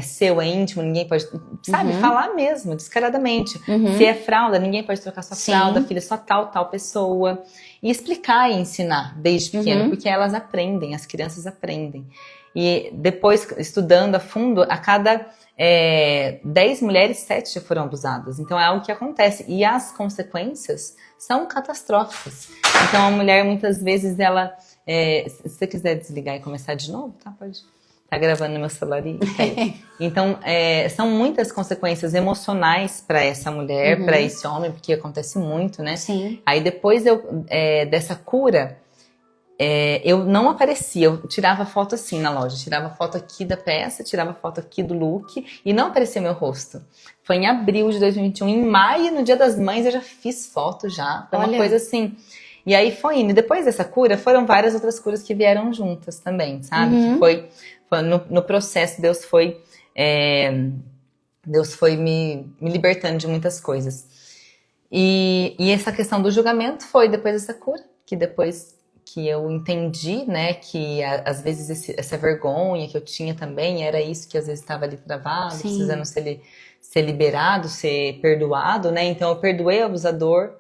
seu, é íntimo, ninguém pode... Sabe, falar mesmo, descaradamente. Se é fralda, ninguém pode trocar sua fralda, filha, só tal pessoa. E explicar e ensinar desde pequeno, porque elas aprendem, as crianças aprendem. E depois, estudando a fundo, a cada 10 mulheres, 7 já foram abusadas. Então é algo que acontece. E as consequências são catastróficas. Então a mulher, muitas vezes, ela... se você quiser desligar e começar de novo, tá? Pode. Tá gravando no meu celular e Então, são muitas consequências emocionais para essa mulher, para esse homem, porque acontece muito, né? Sim. Aí depois dessa cura... eu não aparecia, eu tirava foto assim na loja, tirava foto aqui da peça, tirava foto aqui do look e não aparecia meu rosto. Foi em abril de 2021, em maio, no Dia das Mães, eu já fiz foto já, foi uma coisa assim. E aí foi indo, e depois dessa cura, foram várias outras curas que vieram juntas também, sabe? Que foi no processo, Deus foi me libertando de muitas coisas. E essa questão do julgamento foi depois dessa cura, que depois que eu entendi, né, que às vezes essa vergonha que eu tinha também era isso que às vezes estava ali travado, Sim. precisando ser liberado, ser perdoado, né? Então eu perdoei o abusador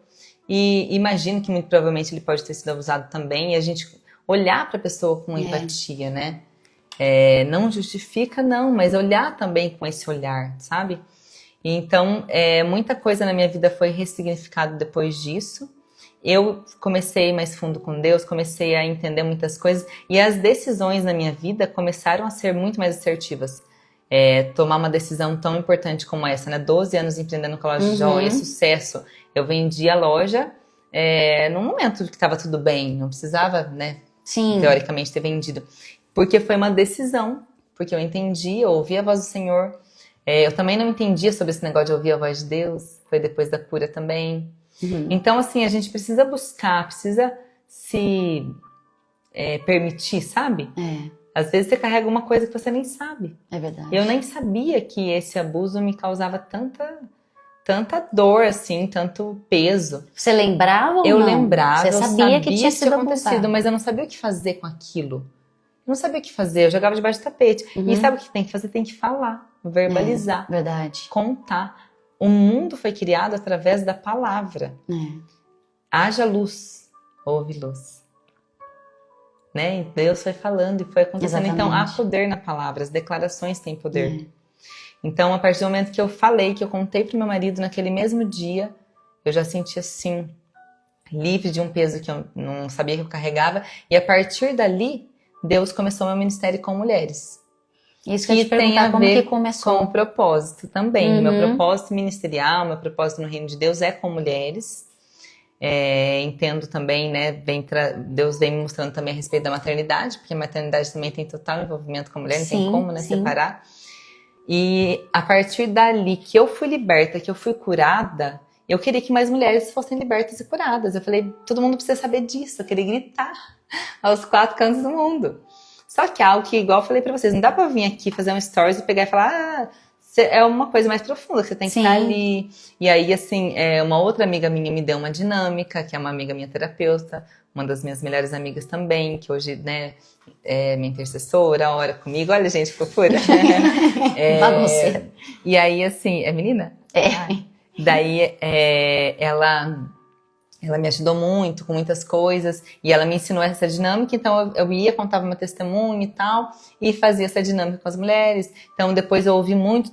e imagino que muito provavelmente ele pode ter sido abusado também, e a gente olhar para a pessoa com empatia, né? Não justifica, não, mas olhar também com esse olhar, sabe? Então, muita coisa na minha vida foi ressignificado depois disso. Eu comecei mais fundo com Deus, comecei a entender muitas coisas e as decisões na minha vida começaram a ser muito mais assertivas. Tomar uma decisão tão importante como essa, né? 12 anos empreendendo com a loja de joia, sucesso. Eu vendi a loja num momento que estava tudo bem, não precisava, né? Sim. Teoricamente ter vendido. Porque foi uma decisão, porque eu entendi, eu ouvi a voz do Senhor. Eu também não entendia sobre esse negócio de ouvir a voz de Deus, foi depois da cura também. Então, assim, a gente precisa buscar, precisa se permitir, sabe? Às vezes você carrega uma coisa que você nem sabe. É verdade. Eu nem sabia que esse abuso me causava tanta dor, assim, tanto peso. Você lembrava ou eu não? lembrava, Você sabia que tinha sido acontecido, abusado. mas eu não sabia o que fazer com aquilo. Eu não sabia o que fazer, eu jogava debaixo do tapete. E sabe o que tem que fazer? Tem que falar, verbalizar, Verdade. contar. O mundo foi criado através da palavra. Haja luz, houve luz. Né? Deus foi falando e foi acontecendo. Exatamente. Então, há poder na palavra, as declarações têm poder. Então, a partir do momento que eu falei, que eu contei pro meu marido naquele mesmo dia, eu já senti assim, livre de um peso que eu não sabia que eu carregava. E a partir dali, Deus começou meu ministério com mulheres. Isso que eu ia te perguntar, como que começou? Com o propósito também. Meu propósito ministerial, meu propósito no reino de Deus é com mulheres. Entendo também, né? Deus vem me mostrando também a respeito da maternidade, porque a maternidade também tem total envolvimento com a mulher, não tem como, né? Separar. E a partir dali que eu fui liberta, que eu fui curada, eu queria que mais mulheres fossem libertas e curadas. Eu falei, todo mundo precisa saber disso. Eu queria gritar aos 4 cantos do mundo. Só que algo que, igual eu falei pra vocês, não dá pra vir aqui fazer um stories e pegar e falar, é uma coisa mais profunda, que você tem que estar ali. E aí, assim, uma outra amiga minha me deu uma dinâmica, que é uma amiga minha terapeuta, uma das minhas melhores amigas também, que hoje, né, é minha intercessora, ora comigo. Olha, gente, fofura. Bagunceira. E aí, assim, menina? Daí, ela me ajudou muito com muitas coisas e ela me ensinou essa dinâmica, então eu ia, contava meu testemunho e tal, e fazia essa dinâmica com as mulheres. Então depois eu ouvi muitos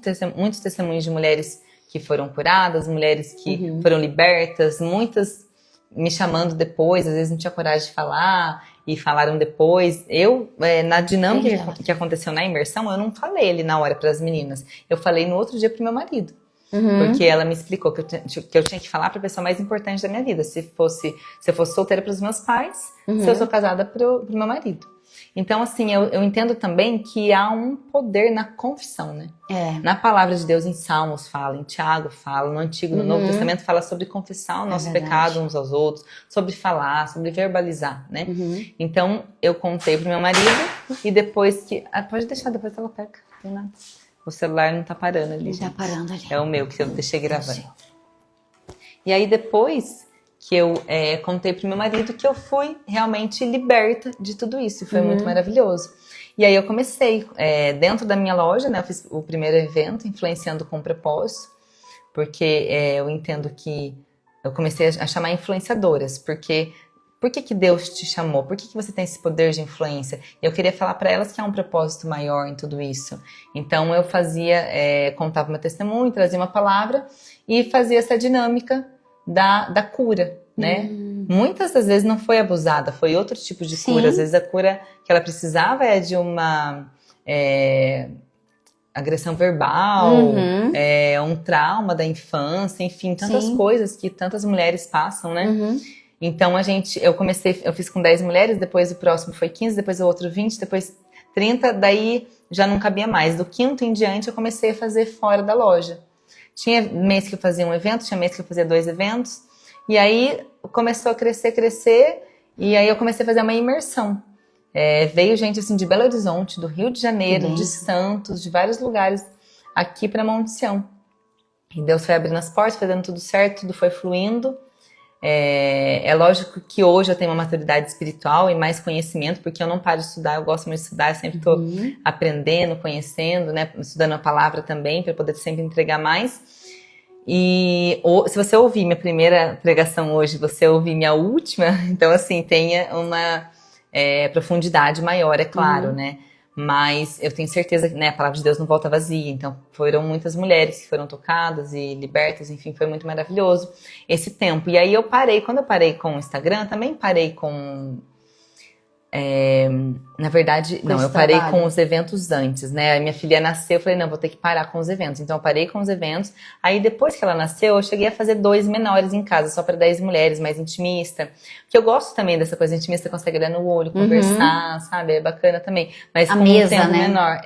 testemunhos de mulheres que foram curadas, mulheres que foram libertas, muitas me chamando depois, às vezes não tinha coragem de falar e falaram depois. Eu, na dinâmica que aconteceu na imersão, eu não falei ali na hora para as meninas, eu falei no outro dia pro meu marido. Porque ela me explicou que eu tinha que falar para a pessoa mais importante da minha vida. Se eu fosse solteira para os meus pais, se eu sou casada pro meu marido. Então, assim, eu entendo também que há um poder na confissão, né? Na palavra de Deus, em Salmos fala, em Tiago fala, no Antigo, no Novo Testamento fala sobre confessar o nosso pecado uns aos outros, sobre falar, sobre verbalizar, né? Então, eu contei pro meu marido e depois que... pode deixar, depois ela pega, não tem nada. O celular não tá parando ali. Não tá parando ali. É o meu, que eu deixei gravando. E aí, depois que eu contei pro meu marido que eu fui realmente liberta de tudo isso. E foi muito maravilhoso. E aí, eu comecei. Dentro da minha loja, né? Eu fiz o primeiro evento, Influenciando com Propósito. Porque eu entendo que... Eu comecei a chamar influenciadoras. Porque... Por que Deus te chamou? Por que você tem esse poder de influência? Eu queria falar para elas que há um propósito maior em tudo isso. Então eu contava meu testemunho, trazia uma palavra e fazia essa dinâmica da cura, né? Muitas das vezes não foi abusada, foi outro tipo de cura. Às vezes a cura que ela precisava é de uma agressão verbal, um trauma da infância, enfim, tantas coisas que tantas mulheres passam, né? Então eu fiz com 10 mulheres, depois o próximo foi 15, depois o outro 20, depois 30, daí já não cabia mais. Do 5º em diante eu comecei a fazer fora da loja. Tinha mês que eu fazia um evento, tinha mês que eu fazia 2 eventos, e aí começou a crescer, e aí eu comecei a fazer uma imersão. Veio gente assim de Belo Horizonte, do Rio de Janeiro, de Santos, de vários lugares aqui para Monte Sião. E Deus foi abrindo as portas, foi dando tudo certo, tudo foi fluindo. É lógico que hoje eu tenho uma maturidade espiritual e mais conhecimento, porque eu não paro de estudar, eu gosto muito de estudar, eu sempre estou aprendendo, conhecendo, né, estudando a palavra também, para poder sempre entregar mais. E se você ouvir minha primeira pregação hoje, você ouvir minha última, então assim, tenha uma profundidade maior, é claro, né? Mas eu tenho certeza que, né, a palavra de Deus não volta vazia. Então foram muitas mulheres que foram tocadas e libertas, enfim, foi muito maravilhoso esse tempo. E aí eu parei, quando eu parei com o Instagram, também parei com... na verdade, não, eu parei com os eventos antes, né? A minha filha nasceu, eu falei, não, vou ter que parar com os eventos. Então eu parei com os eventos. Aí depois que ela nasceu, eu cheguei a fazer 2 menores em casa, só para 10 mulheres, mais intimista. Porque eu gosto também dessa coisa intimista, consegue olhar no olho, conversar, sabe? É bacana também. Mas com um tempo menor.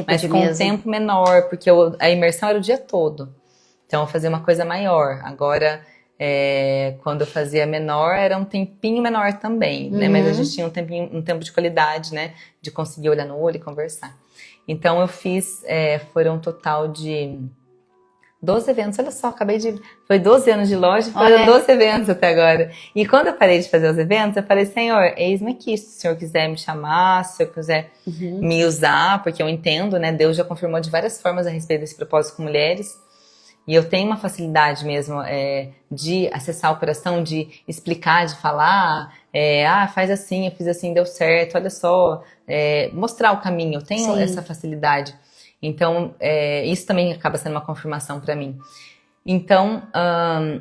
Mas com um tempo menor, porque a imersão era o dia todo. Então eu fazia uma coisa maior. Agora... quando eu fazia menor, era um tempinho menor também, né? Mas a gente tinha um tempo de qualidade, né? De conseguir olhar no olho e conversar. Então eu fiz, foram um total de 12 eventos, olha só, foi 12 anos de loja, foram 12 eventos até agora. E quando eu parei de fazer os eventos, eu falei, Senhor, eis-me aqui, se o Senhor quiser me chamar, se o Senhor quiser me usar, porque eu entendo, né? Deus já confirmou de várias formas a respeito desse propósito com mulheres. E eu tenho uma facilidade mesmo de acessar o coração, de explicar, de falar, faz assim, eu fiz assim, deu certo, olha só, mostrar o caminho, eu tenho essa facilidade. Então, isso também acaba sendo uma confirmação para mim. Então,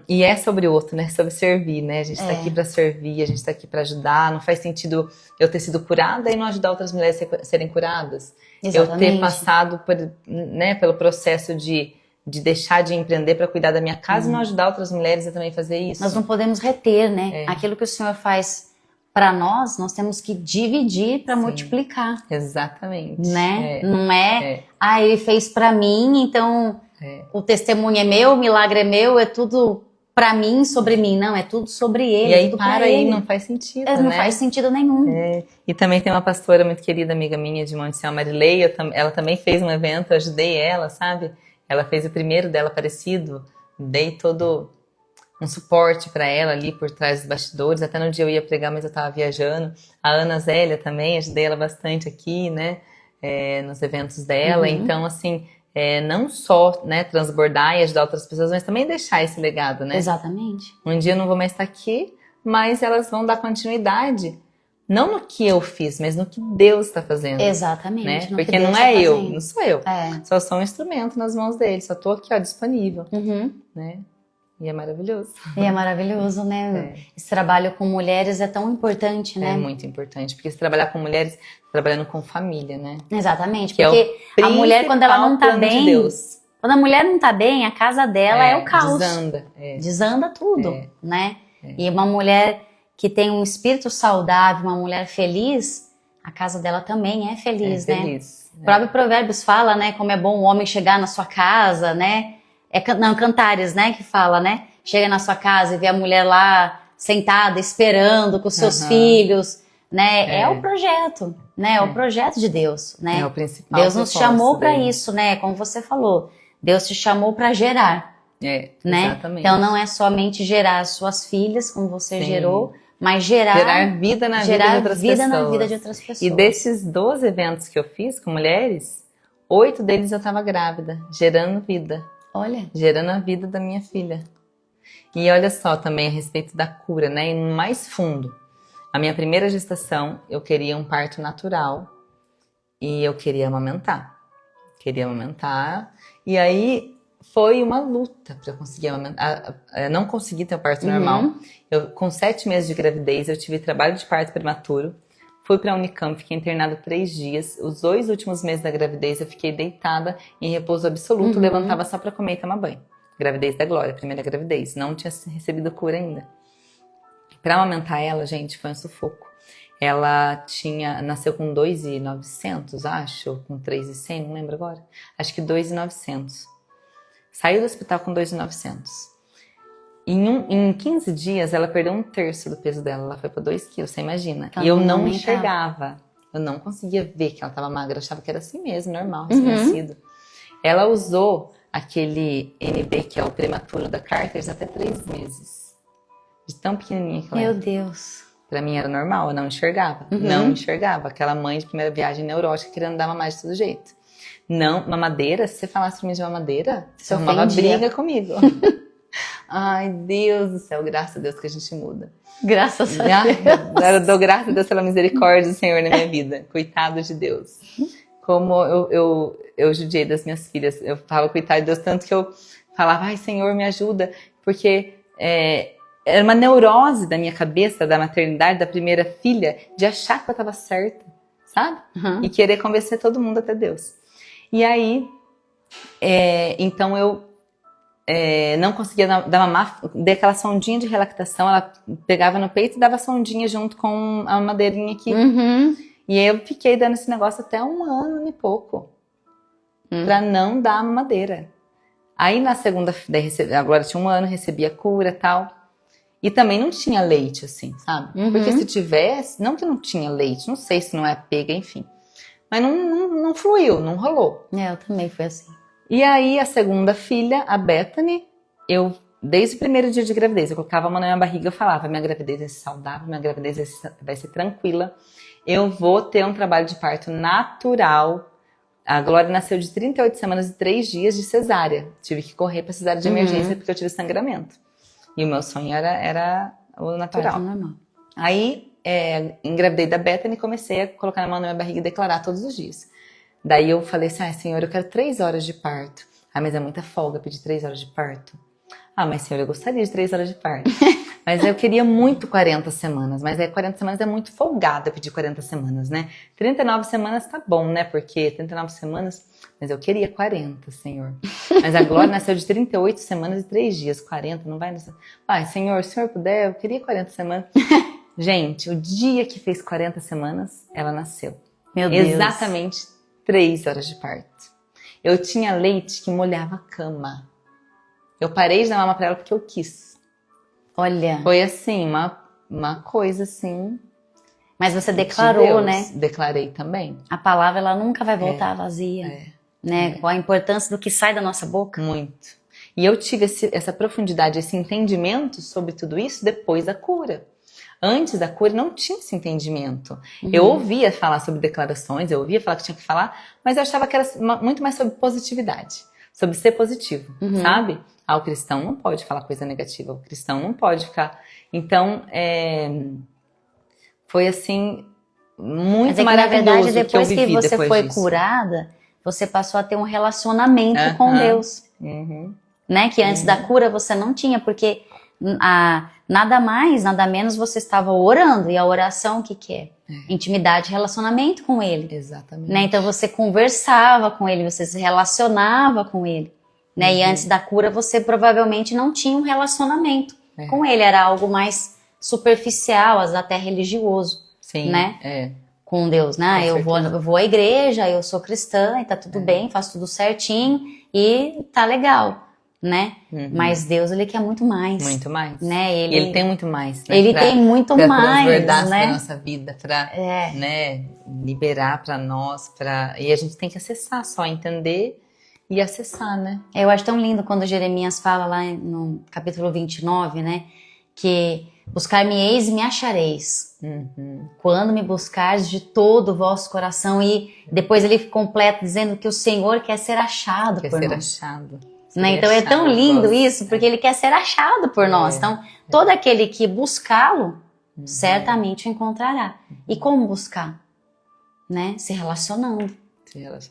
e é sobre o outro, né? Sobre servir, né? A gente está aqui para servir, a gente está aqui para ajudar. Não faz sentido eu ter sido curada e não ajudar outras mulheres a serem curadas. Exatamente. Eu ter passado pelo processo de deixar de empreender para cuidar da minha casa e não ajudar outras mulheres a também fazer isso. Nós não podemos reter, né? Aquilo que o Senhor faz para nós temos que dividir para multiplicar. Exatamente. Né? Não ele fez para mim, então o testemunho é meu, o milagre é meu, é tudo para mim, sobre mim. Não, é tudo sobre ele. E aí para aí, não faz sentido, né? Não faz sentido nenhum. E também tem uma pastora muito querida, amiga minha de Monte Sião, Marilei, ela também fez um evento, eu ajudei ela, sabe? Ela fez o primeiro dela parecido, dei todo um suporte para ela ali por trás dos bastidores. Até no dia eu ia pregar, mas eu estava viajando. A Ana Zélia também, ajudei ela bastante aqui, né, nos eventos dela. Então, assim, não só, né, transbordar e ajudar outras pessoas, mas também deixar esse legado, né? Exatamente. Um dia eu não vou mais estar aqui, mas elas vão dar continuidade. Não no que eu fiz, mas no que Deus está fazendo. Exatamente. Né? Porque não é eu, não sou eu. Só sou um instrumento nas mãos dele. Só estou aqui, disponível. Né? E é maravilhoso. E é maravilhoso, né? Esse trabalho com mulheres é tão importante, né? É muito importante. Porque se trabalhar com mulheres, trabalhando com família, né? Exatamente. Porque a mulher, quando ela não está bem... Quando a mulher não está bem, a casa dela é o caos. Desanda. Desanda tudo, né? E uma mulher... que tem um espírito saudável, uma mulher feliz, a casa dela também é feliz, né? O próprio Provérbios fala, né, como é bom o homem chegar na sua casa, né? Cantares, né, que fala, né? Chega na sua casa e vê a mulher lá sentada, esperando com os seus filhos, né? É o projeto, né? É o projeto de Deus, né? É o principal. Deus nos chamou para isso, né? Como você falou, Deus te chamou para gerar. Né? Exatamente. Então não é somente gerar as suas filhas, como você gerou, mas gerar vida na vida de outras pessoas. E desses 12 eventos que eu fiz com mulheres, 8 deles eu estava grávida, gerando vida. Olha. Gerando a vida da minha filha. E olha só também a respeito da cura, né? E mais fundo. A minha primeira gestação, eu queria um parto natural e eu queria amamentar. E aí foi uma luta para eu conseguir amamentar. Não consegui ter um parto normal. Com 7 meses de gravidez, eu tive trabalho de parto prematuro. Fui para a Unicamp, fiquei internada 3 dias. Os 2 últimos meses da gravidez, eu fiquei deitada em repouso absoluto. Levantava só para comer e tomar banho. Gravidez da Glória, primeira gravidez. Não tinha recebido cura ainda. Para amamentar ela, gente, foi um sufoco. Ela nasceu com 2.900, acho, com 3.100, não lembro agora. Acho que 2.900. Saiu do hospital com 2.900. Em 15 dias, ela perdeu 1/3 do peso dela. Ela foi para 2 quilos, você imagina. E eu não enxergava. Eu não conseguia ver que ela estava magra. Eu achava que era assim mesmo, normal, recém-nascido. Ela usou aquele NB, que é o prematuro da Carters, até 3 meses. De tão pequenininha que ela Meu era. Deus. Pra mim era normal, eu não enxergava. Uhum. Não enxergava. Aquela mãe de primeira viagem neurótica querendo dar mamar de todo jeito. Não, mamadeira, se você falasse pra mim de mamadeira, você arrumava ofendia. briga comigo. Ai, Deus do céu, graças a Deus que a gente muda. Graças a Ai, Deus. eu dou graças a Deus pela misericórdia do Senhor na minha vida. Coitado de Deus. Como eu judiei das minhas filhas. Eu falo coitado de Deus, tanto que eu falava, ai, Senhor, me ajuda. Porque era uma neurose da minha cabeça, da maternidade, da primeira filha, de achar que eu estava certa, sabe? Uhum. E querer convencer todo mundo até Deus. E aí, então eu não conseguia dar mamar, dei aquela sondinha de relactação, ela pegava no peito e dava sondinha junto com a madeirinha aqui. Uhum. E aí eu fiquei dando esse negócio até 1 ano e pouco, pra não dar a mamadeira. Aí na segunda, agora tinha 1 ano, recebi a cura e tal. E também não tinha leite, assim, sabe? Uhum. Porque se tivesse, não que não tinha leite, não sei se não é pega, enfim. Mas não fluiu, não rolou. Eu também fui assim. E aí a segunda filha, a Bethany, eu, desde o primeiro dia de gravidez, eu colocava a mão na minha barriga, eu falava, minha gravidez vai ser saudável, minha gravidez vai ser tranquila. Eu vou ter um trabalho de parto natural. A Glória nasceu de 38 semanas e 3 dias de cesárea. Tive que correr para cesárea de emergência porque eu tive sangramento. E o meu sonho era o natural. Parto normal. Aí, engravidei da Bethany e comecei a colocar a mão na minha barriga e declarar todos os dias. Daí eu falei assim, Senhor, eu quero 3 horas de parto. Mas é muita folga pedir 3 horas de parto. Mas Senhor, eu gostaria de 3 horas de parto. Mas eu queria muito 40 semanas. Mas 40 semanas é muito folgada pedir 40 semanas, né? 39 semanas tá bom, né? Porque 39 semanas... Mas eu queria 40, Senhor. Mas a Glória nasceu de 38 semanas e 3 dias. 40, não vai nessa... Senhor, se o Senhor puder, eu queria 40 semanas. Gente, o dia que fez 40 semanas, ela nasceu. Meu Deus. Exatamente 3 horas de parto. Eu tinha leite que molhava a cama. Eu parei de dar mama pra ela porque eu quis. Olha. Foi assim, uma coisa assim... Mas você declarou, de Deus. né? Declarei também. A palavra, ela nunca vai voltar vazia. Né? Com a importância do que sai da nossa boca. Muito. E eu tive essa profundidade, esse entendimento sobre tudo isso depois da cura. Antes da cura não tinha esse entendimento. Eu ouvia falar sobre declarações, eu ouvia falar que tinha que falar, mas eu achava que era muito mais sobre positividade, sobre ser positivo, sabe? O cristão não pode falar coisa negativa, o cristão não pode ficar... Então, foi assim, muito maravilhoso. Na verdade, depois que eu vivi você depois foi disso. curada, você passou a ter um relacionamento com Deus. Né? Que antes da cura você não tinha, porque nada mais, nada menos você estava orando. E a oração, o que é? Intimidade, relacionamento com Ele. Exatamente. Né? Então você conversava com Ele, você se relacionava com Ele. Né? E antes da cura você provavelmente não tinha um relacionamento com Ele. Era algo mais superficial, até religioso. Sim, né? Com Deus, né? Eu vou à igreja, eu sou cristã e tá tudo bem, faço tudo certinho e tá legal, né? Mas Deus, Ele quer muito mais. Muito mais. Né? Ele tem muito mais, né? Ele tem muito pra mais, transbordar né? na nossa vida, pra né, liberar pra nós, e a gente tem que acessar, só entender e acessar, né? Eu acho tão lindo quando Jeremias fala lá no capítulo 29, né? Que buscar-me-eis e me achareis. Quando me buscares de todo o vosso coração. E depois ele completa dizendo que o Senhor quer ser achado por nós. Achado. Né? Então é tão lindo isso, porque ele quer ser achado por nós. Então, todo aquele que buscá-lo, certamente o encontrará. E como buscar? Né? Se relacionando.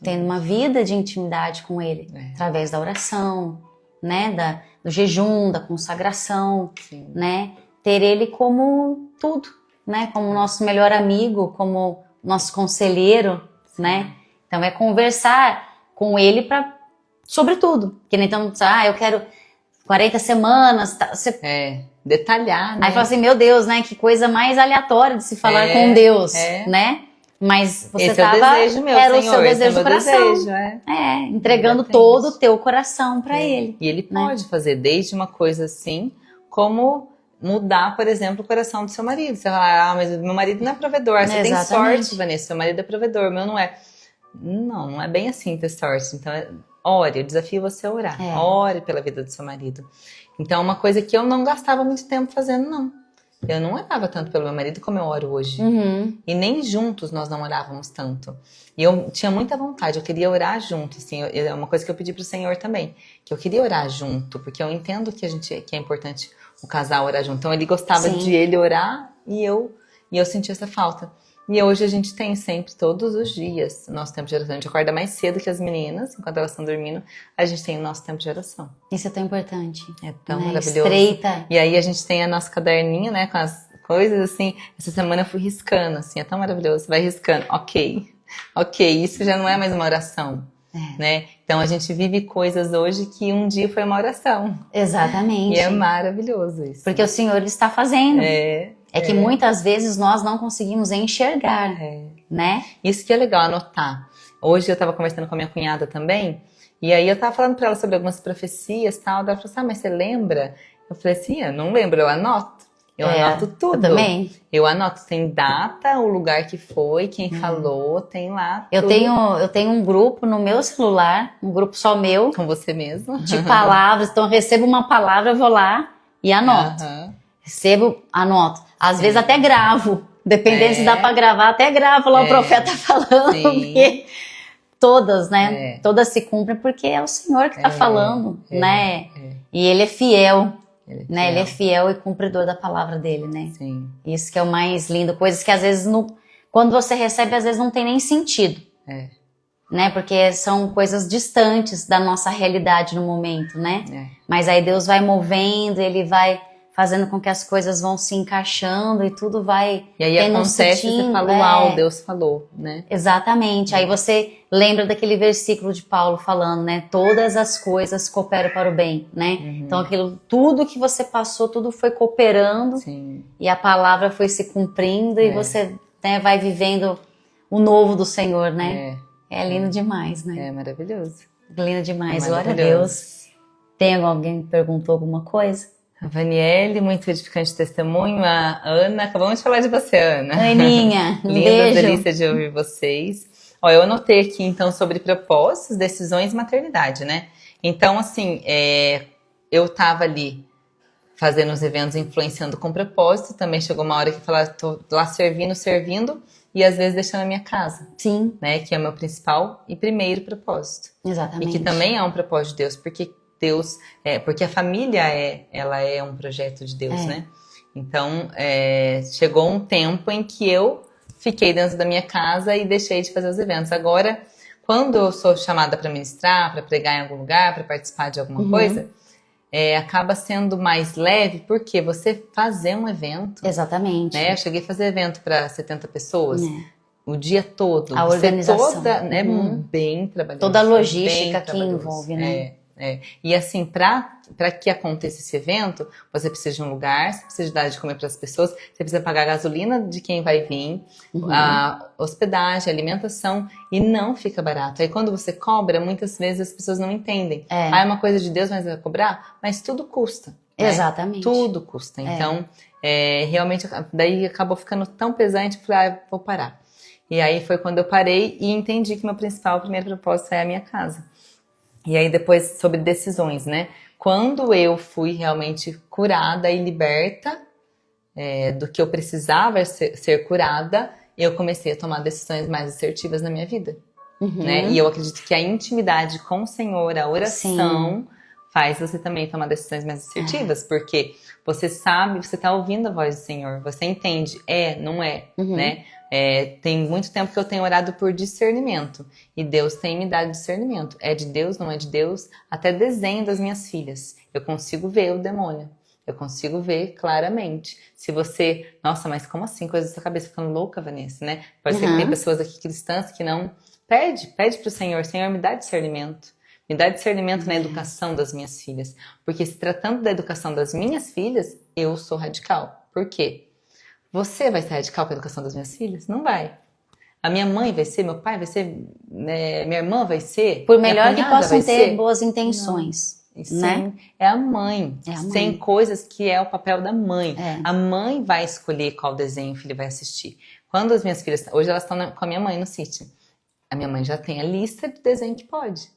Tendo uma vida de intimidade com ele. Através da oração, né? Do jejum, da consagração, né? Ter ele como tudo, né? Como nosso melhor amigo, como nosso conselheiro, né? Então é conversar com ele sobre tudo. Que nem então, eu quero 40 semanas, detalhar, né? Aí fala assim, meu Deus, né? Que coisa mais aleatória de se falar com Deus, né? Mas você esse era o seu desejo do coração. Entregando todo o teu coração para ele. E ele pode fazer desde uma coisa assim, como mudar, por exemplo, o coração do seu marido. Você fala, mas meu marido não é provedor. Você tem sorte, Vanessa, seu marido é provedor, o meu não é. Não é bem assim ter sorte. Então, ore, eu desafio você a orar. Ore pela vida do seu marido. Então, é uma coisa que eu não gastava muito tempo fazendo, não. Eu não orava tanto pelo meu marido como eu oro hoje. E nem juntos nós não orávamos tanto. E eu tinha muita vontade, eu queria orar junto. Assim, é uma coisa que eu pedi pro Senhor também. Que eu queria orar junto, porque eu entendo que é importante o casal orar junto. Então, ele gostava de ele orar e eu sentia essa falta. E hoje a gente tem sempre, todos os dias, o nosso tempo de oração. A gente acorda mais cedo que as meninas, enquanto elas estão dormindo, a gente tem o nosso tempo de oração. Isso é tão importante. É tão né? maravilhoso. Estreita. E aí a gente tem a nossa caderninho, né, com as coisas assim. Essa semana eu fui riscando, assim, é tão maravilhoso. Você vai riscando, ok, isso já não é mais uma oração, né? Então a gente vive coisas hoje que um dia foi uma oração. Exatamente. E é maravilhoso isso. Porque o Senhor está fazendo. É que muitas vezes nós não conseguimos enxergar, né? Isso que é legal, anotar. Hoje eu estava conversando com a minha cunhada também, e aí eu estava falando para ela sobre algumas profecias e tal, ela falou assim, mas você lembra? Eu falei assim, eu não lembro, eu anoto. Eu anoto tudo. Eu também. Eu anoto, tem data, o lugar que foi, quem falou, tem lá tudo. Eu tenho um grupo no meu celular, um grupo só meu. Com você mesmo. De palavras, então eu recebo uma palavra, eu vou lá e anoto. Recebo, anoto. Às vezes até gravo, dependendo se dá pra gravar, até gravo lá o profeta falando, porque todas, né? Todas se cumprem porque é o Senhor que tá falando, né? E Ele é fiel, né? Ele é fiel e cumpridor da palavra dele, né? Sim. Isso que é o mais lindo, coisas que às vezes, quando você recebe, às vezes não tem nem sentido. Né? Porque são coisas distantes da nossa realidade no momento, né? Mas aí Deus vai movendo, Ele vai fazendo com que as coisas vão se encaixando e tudo vai e aí tendo acontece, um você fala, uau, Deus falou, né? Exatamente. Aí você lembra daquele versículo de Paulo falando, né? Todas as coisas cooperam para o bem, né? Então tudo que você passou, tudo foi cooperando. E a palavra foi se cumprindo e você, né, vai vivendo o novo do Senhor, né? É lindo demais, né? É maravilhoso. Lindo demais, glória a Deus. Tem alguém que perguntou alguma coisa? A Vaniele, muito edificante testemunho. A Ana, acabamos de falar de você, Ana. Aninha, um Linda, beijo. delícia de ouvir vocês. Ó, eu anotei aqui, então, sobre propósitos, decisões e maternidade, né? Então, assim, eu tava ali fazendo os eventos, influenciando com propósito. Também chegou uma hora que eu falava, tô lá servindo, e às vezes deixando a minha casa. Sim. Né? Que é o meu principal e primeiro propósito. Exatamente. E que também é um propósito de Deus, porque a família ela é um projeto de Deus, né? Então, chegou um tempo em que eu fiquei dentro da minha casa e deixei de fazer os eventos. Agora, quando eu sou chamada para ministrar, para pregar em algum lugar, para participar de alguma coisa, acaba sendo mais leve, porque você fazer um evento... Exatamente. Né? Eu cheguei a fazer evento para 70 pessoas, o dia todo. A organização. Toda, né, bem trabalhada. Toda a logística que envolve, né? E assim, para que aconteça esse evento, você precisa de um lugar, você precisa de dar de comer para as pessoas, você precisa pagar a gasolina de quem vai vir, a hospedagem, a alimentação, e não fica barato. Aí quando você cobra, muitas vezes as pessoas não entendem. É uma coisa de Deus, mas vai cobrar? Mas tudo custa. Né? Exatamente. Tudo custa. Então, realmente, daí acabou ficando tão pesante que eu falei, vou parar. E aí foi quando eu parei e entendi que meu primeiro propósito é a minha casa. E aí depois sobre decisões, né? Quando eu fui realmente curada e liberta do que eu precisava ser curada, eu comecei a tomar decisões mais assertivas na minha vida. Né? E eu acredito que a intimidade com o Senhor, a oração, faz você também tomar decisões mais assertivas, porque você sabe, você está ouvindo a voz do Senhor, você entende, não é, né? Tem muito tempo que eu tenho orado por discernimento, e Deus tem me dado discernimento. É de Deus, não é de Deus? Até desenho das minhas filhas, eu consigo ver o demônio, eu consigo ver claramente. Se você, nossa, mas como assim? Coisa da sua cabeça ficando louca, Vanessa, né? Pode ser que tem pessoas aqui cristãs que não... Pede pro Senhor, Senhor, me dá discernimento. Me dá discernimento na educação das minhas filhas. Porque se tratando da educação das minhas filhas, eu sou radical. Por quê? Você vai ser radical com a educação das minhas filhas? Não vai. A minha mãe vai ser, meu pai vai ser, minha irmã vai ser. Por melhor que possam ter boas intenções. Sim, né? É a mãe. Tem coisas que é o papel da mãe. A mãe vai escolher qual desenho o filho vai assistir. Quando as minhas filhas... Hoje elas estão com a minha mãe no sítio. A minha mãe já tem a lista de desenho que pode.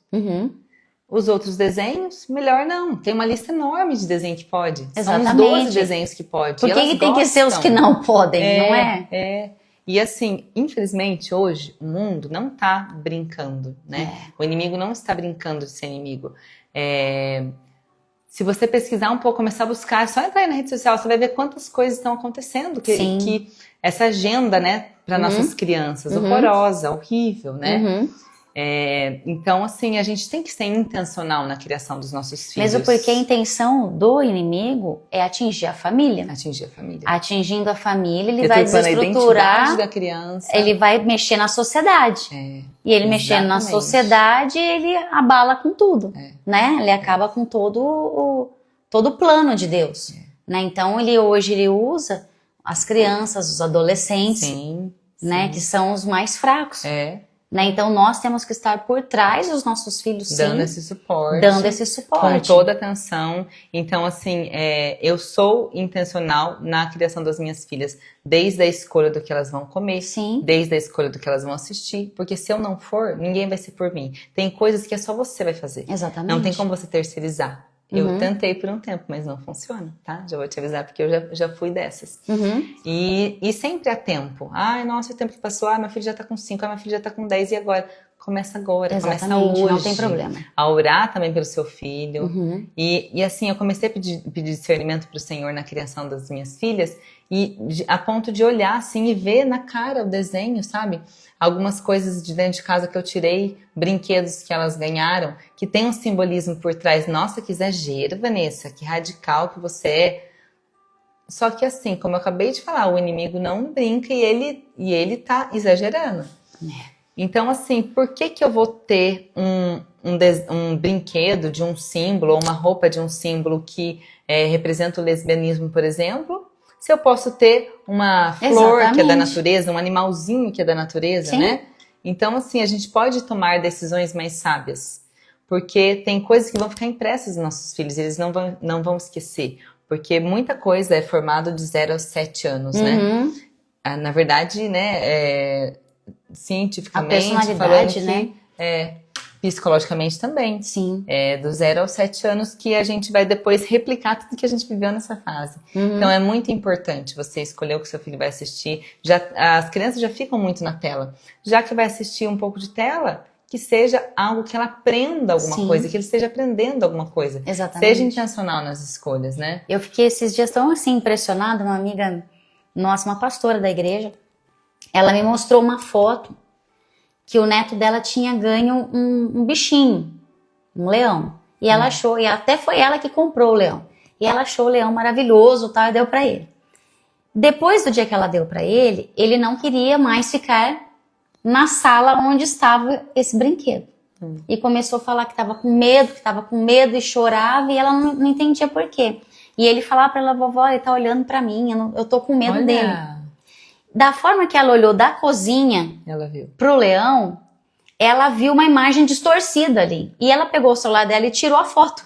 Os outros desenhos, melhor não. Tem uma lista enorme de desenho que pode. Exatamente. São uns 12 desenhos que pode. Por que tem que ser os que não podem, não é? É. E assim, infelizmente, hoje, o mundo não tá brincando, né? O inimigo não está brincando de ser inimigo. Se você pesquisar um pouco, começar a buscar, é só entrar aí na rede social, você vai ver quantas coisas estão acontecendo. Que essa agenda, né, para nossas crianças, horrorosa, horrível, né? Então, assim, a gente tem que ser intencional na criação dos nossos filhos. Mesmo porque a intenção do inimigo é atingir a família. Atingir a família. Atingindo a família, ele vai desestruturar a identidade da criança. Ele vai mexer na sociedade. E ele mexendo na sociedade, ele abala com tudo, né? Ele acaba com todo o plano de Deus, né? Então, hoje ele usa as crianças, os adolescentes, né? Que são os mais fracos. Né? Então, nós temos que estar por trás dos nossos filhos, dando esse suporte. Dando esse suporte. Com toda a atenção. Então, assim, eu sou intencional na criação das minhas filhas. Desde a escolha do que elas vão comer. Desde a escolha do que elas vão assistir. Porque se eu não for, ninguém vai ser por mim. Tem coisas que é só você vai fazer. Exatamente. Não tem como você terceirizar. Eu tentei por um tempo, mas não funciona, tá? Já vou te avisar, porque eu já fui dessas. E sempre há tempo. Ai, nossa, o tempo que passou. Meu filho já tá com 5, meu filho já tá com 10, e agora? Começa agora, começa hoje. Não tem problema. A orar também pelo seu filho. E assim, eu comecei a pedir discernimento pro Senhor na criação das minhas filhas, e a ponto de olhar assim e ver na cara o desenho, sabe? Algumas coisas de dentro de casa que eu tirei, brinquedos que elas ganharam, que tem um simbolismo por trás. Nossa, que exagero, Vanessa, que radical que você é. Só que assim, como eu acabei de falar, o inimigo não brinca e ele tá exagerando. Então assim, por que eu vou ter um brinquedo de um símbolo, ou uma roupa de um símbolo que representa o lesbianismo, por exemplo, se eu posso ter uma flor que é da natureza, um animalzinho que é da natureza, né? Então, assim, a gente pode tomar decisões mais sábias. Porque tem coisas que vão ficar impressas nos nossos filhos, eles não vão esquecer. Porque muita coisa é formada de 0 aos 7 anos, né? Na verdade, né, cientificamente, a personalidade, né? Psicologicamente também. Do 0 aos 7 anos que a gente vai depois replicar tudo que a gente viveu nessa fase. Então é muito importante você escolher o que seu filho vai assistir. As crianças já ficam muito na tela. Já que vai assistir um pouco de tela, que seja algo que ela aprenda alguma coisa, que ele esteja aprendendo alguma coisa. Exatamente. Seja intencional nas escolhas, né? Eu fiquei esses dias tão assim impressionada, uma amiga nossa, uma pastora da igreja, ela me mostrou uma foto que o neto dela tinha ganho um bichinho, um leão. E ela achou, e até foi ela que comprou o leão. E ela achou o leão maravilhoso, tal, e deu pra ele. Depois do dia que ela deu pra ele, ele não queria mais ficar na sala onde estava esse brinquedo. E começou a falar que estava com medo e chorava, e ela não entendia por quê. E ele falava pra ela, vovó, ele tá olhando pra mim, eu tô com medo dele. Da forma que ela olhou da cozinha pro leão, ela viu uma imagem distorcida ali. E ela pegou o celular dela e tirou a foto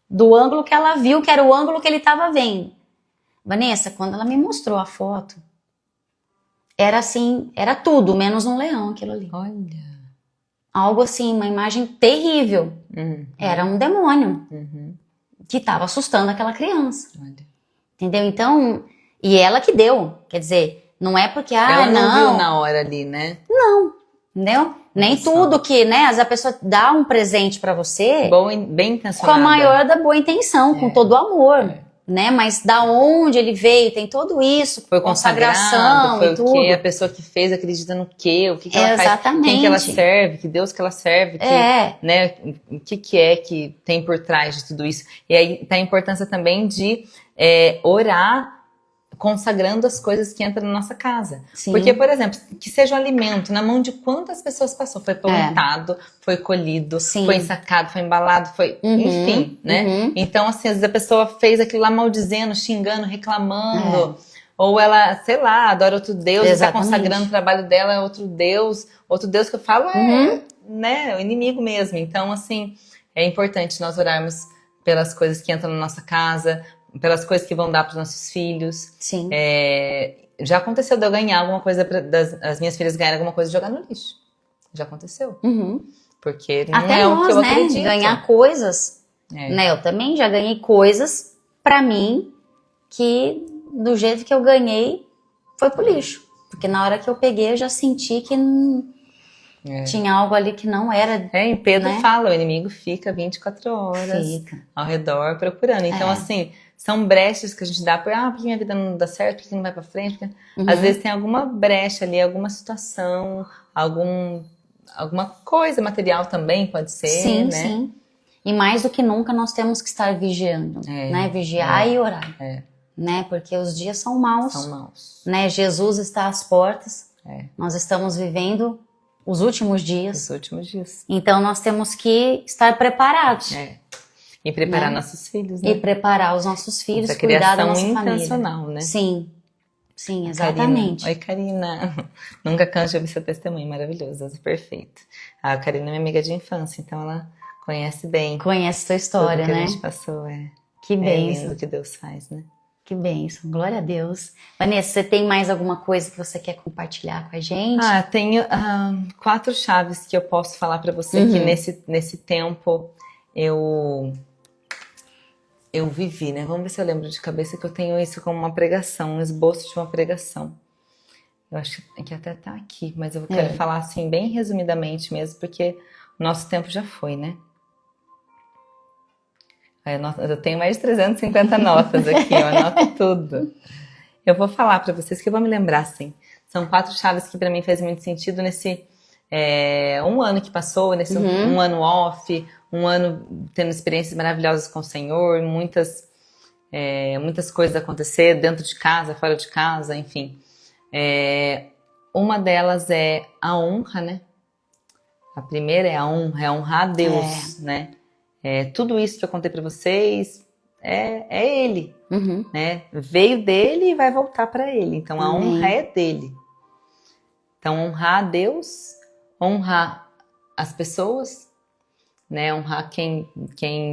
do ângulo que ela viu, que era o ângulo que ele estava vendo. Vanessa, quando ela me mostrou a foto, era assim, era tudo, menos um leão aquilo ali. Olha. Algo assim, uma imagem terrível. Era um demônio que estava assustando aquela criança. Entendeu? Então, e ela que deu, quer dizer... Não é porque, ela não viu na hora ali, né? Não, entendeu? Nem tudo que, né? Às vezes a pessoa dá um presente pra você... Bem intencionado. Com a maior da boa intenção, com todo o amor, né? Mas da onde ele veio, tem tudo isso, foi consagração foi e tudo. O que a pessoa que fez acredita no quê? O que ela faz? Quem que ela serve? Que Deus que ela serve? Né? O que é que tem por trás de tudo isso? E aí tá a importância também de orar consagrando as coisas que entram na nossa casa. Porque, por exemplo, que seja um alimento, na mão de quantas pessoas passou? Foi plantado, foi colhido, foi ensacado, foi embalado, foi... enfim, né? Então, assim, às vezes a pessoa fez aquilo lá maldizendo, xingando, reclamando, ou ela, sei lá, adora outro Deus, está consagrando o trabalho dela a outro Deus que eu falo né, o inimigo mesmo. Então, assim, é importante nós orarmos pelas coisas que entram na nossa casa, pelas coisas que vão dar para os nossos filhos. Já aconteceu de eu ganhar alguma coisa, as minhas filhas ganharem alguma coisa e jogar no lixo. Já aconteceu. Porque não Até é o que nós, eu né? acredito. Ganhar coisas, É. né? Eu também já ganhei coisas pra mim que do jeito que eu ganhei foi pro lixo. Porque na hora que eu peguei eu já senti que tinha algo ali que não era. E Pedro né? fala, o inimigo fica 24 horas Fica. ao redor procurando. Então, assim, são brechas que a gente dá porque minha vida não dá certo, porque não vai pra frente. Porque... Às vezes tem alguma brecha ali, alguma situação, alguma coisa material também pode ser, Sim, né? sim. E mais do que nunca nós temos que estar vigiando, né? Vigiar e orar, né? Porque os dias são maus. São maus. Né? Jesus está às portas. Nós estamos vivendo os últimos dias. Os últimos dias. Então nós temos que estar preparados. E preparar nossos filhos, né? E preparar os nossos filhos, essa cuidar da nossa intencional, família. né? Sim, sim, exatamente. Oi, Karina. Nunca canso de ouvir seu testemunho, maravilhoso, perfeito. A Karina é minha amiga de infância, então ela conhece bem. Conhece sua história, tudo que né? a gente passou, Que bênção. É lindo o que Deus faz, né? Que bênção, glória a Deus. Vanessa, você tem mais alguma coisa que você quer compartilhar com a gente? Tenho 4 chaves que eu posso falar pra você que nesse tempo eu vivi, né? Vamos ver se eu lembro de cabeça que eu tenho isso como uma pregação, um esboço de uma pregação. Eu acho que até tá aqui, mas eu quero falar assim bem resumidamente mesmo, porque o nosso tempo já foi, né? Eu tenho mais de 350 notas aqui, eu anoto tudo. Eu vou falar pra vocês que eu vou me lembrar, assim. São 4 chaves que pra mim fez muito sentido nesse um ano que passou, nesse um ano off, um ano tendo experiências maravilhosas com o Senhor, muitas coisas acontecer dentro de casa, fora de casa, enfim. Uma delas é a honra, né? A primeira é a honra, é honrar a Deus, né? Tudo isso que eu contei pra vocês é Ele, né? Veio dele e vai voltar pra Ele. Então a honra é dele. Então honrar a Deus, honrar as pessoas, né? Honrar quem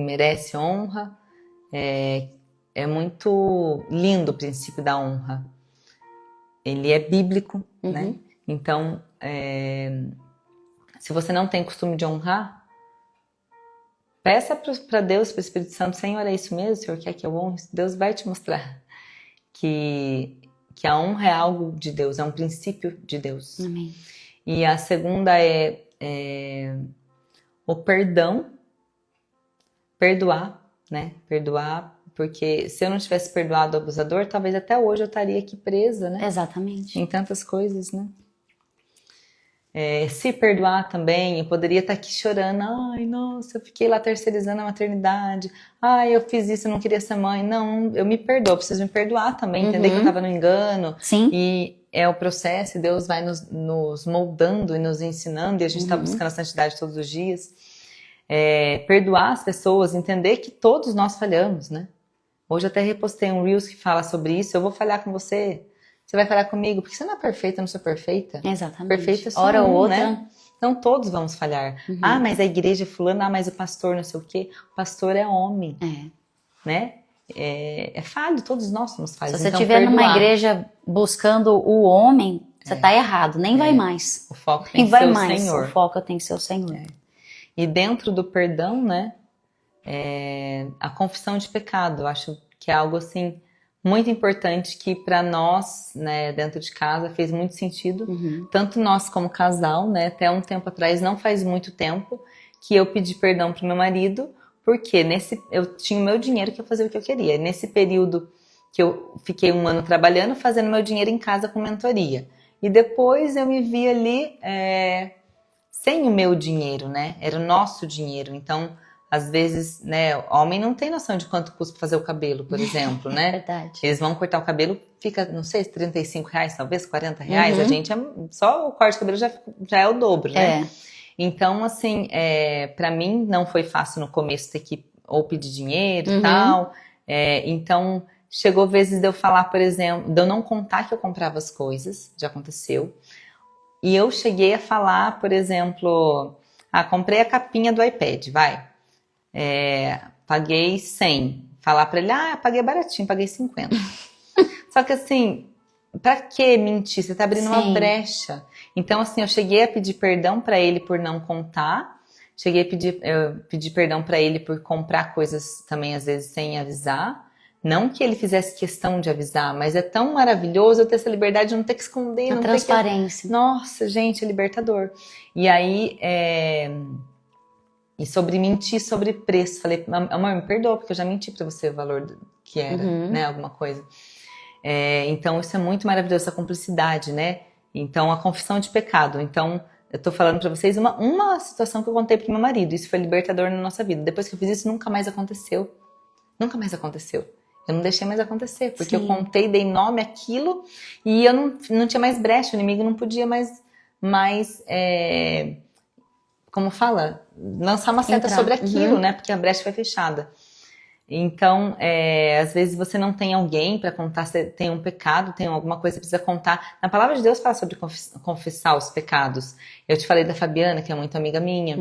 merece honra. É muito lindo o princípio da honra. Ele é bíblico, né? Então, se você não tem costume de honrar, peça para Deus, para o Espírito Santo, Senhor, é isso mesmo? O Senhor quer que eu honre? Deus vai te mostrar que a honra é algo de Deus, é um princípio de Deus. Amém. E a segunda é o perdão, perdoar, né? Perdoar, porque se eu não tivesse perdoado o abusador, talvez até hoje eu estaria aqui presa, né? Exatamente. Em tantas coisas, né? Se perdoar também, eu poderia estar aqui chorando. Ai, nossa, eu fiquei lá terceirizando a maternidade. Ai, eu fiz isso, eu não queria ser mãe. Não, eu me perdoo, eu preciso me perdoar também, entender que eu estava no engano. Sim. E é o processo, e Deus vai nos moldando e nos ensinando, e a gente está buscando a santidade todos os dias. Perdoar as pessoas, entender que todos nós falhamos, né? Hoje eu até repostei um Reels que fala sobre isso. Eu vou falhar com você, você vai falhar comigo, porque você não é perfeita, eu não sou perfeita. Exatamente. Perfeita é só hora ou outra, né? Então todos vamos falhar. Mas a igreja é fulano, mas o pastor não sei o quê. O pastor é homem, né? É falho, todos nós somos falhos. Se você então, estiver numa perdoar. igreja buscando o homem, você tá errado, nem vai mais. O foco tem Nem que vai ser o mais. Senhor. O foco tem que ser o Senhor. E dentro do perdão, né? A confissão de pecado. Eu acho que é algo assim muito importante que para nós, né, dentro de casa fez muito sentido. Tanto nós como casal, né? Até um tempo atrás, não faz muito tempo, que eu pedi perdão pro meu marido, porque eu tinha o meu dinheiro que eu fazia o que eu queria. Nesse período que eu fiquei um ano trabalhando, fazendo meu dinheiro em casa com mentoria. E depois eu me vi ali sem o meu dinheiro, né? Era o nosso dinheiro. Então, às vezes, né, homem não tem noção de quanto custa fazer o cabelo, por exemplo, né? Verdade. Eles vão cortar o cabelo, fica, não sei, R$35, talvez R$40. A gente, só o corte de cabelo já é o dobro, né? Então, assim, pra mim não foi fácil no começo ter que ou pedir dinheiro e tal. Então, chegou vezes de eu falar, por exemplo, de eu não contar que eu comprava as coisas, já aconteceu. E eu cheguei a falar, por exemplo, comprei a capinha do iPad, paguei 100. Falar pra ele, paguei baratinho, paguei 50. Só que assim, pra que mentir? Você tá abrindo uma brecha. Então assim, eu cheguei a pedir perdão pra ele por não contar, Cheguei a pedir perdão para ele por comprar coisas também, às vezes, sem avisar. Não que ele fizesse questão de avisar, mas é tão maravilhoso eu ter essa liberdade de não ter que esconder. A não transparência. ter que... Nossa, gente, é libertador. E aí, e sobre mentir sobre preço. Falei, amor, me perdoa, porque eu já menti para você o valor que era, né? Alguma coisa. Então, isso é muito maravilhoso, essa cumplicidade, né? Então, a confissão de pecado. Então, eu tô falando para vocês uma situação que eu contei pro meu marido. Isso foi libertador na nossa vida. Depois que eu fiz isso, nunca mais aconteceu. Nunca mais aconteceu. Eu não deixei mais acontecer, porque eu contei, dei nome àquilo e eu não tinha mais brecha, o inimigo não podia mais como fala? Lançar uma seta sobre aquilo, né? Porque a brecha foi fechada. Então, às vezes você não tem alguém para contar, você tem um pecado, tem alguma coisa que precisa contar. Na palavra de Deus fala sobre confessar os pecados. Eu te falei da Fabiana, que é muito amiga minha,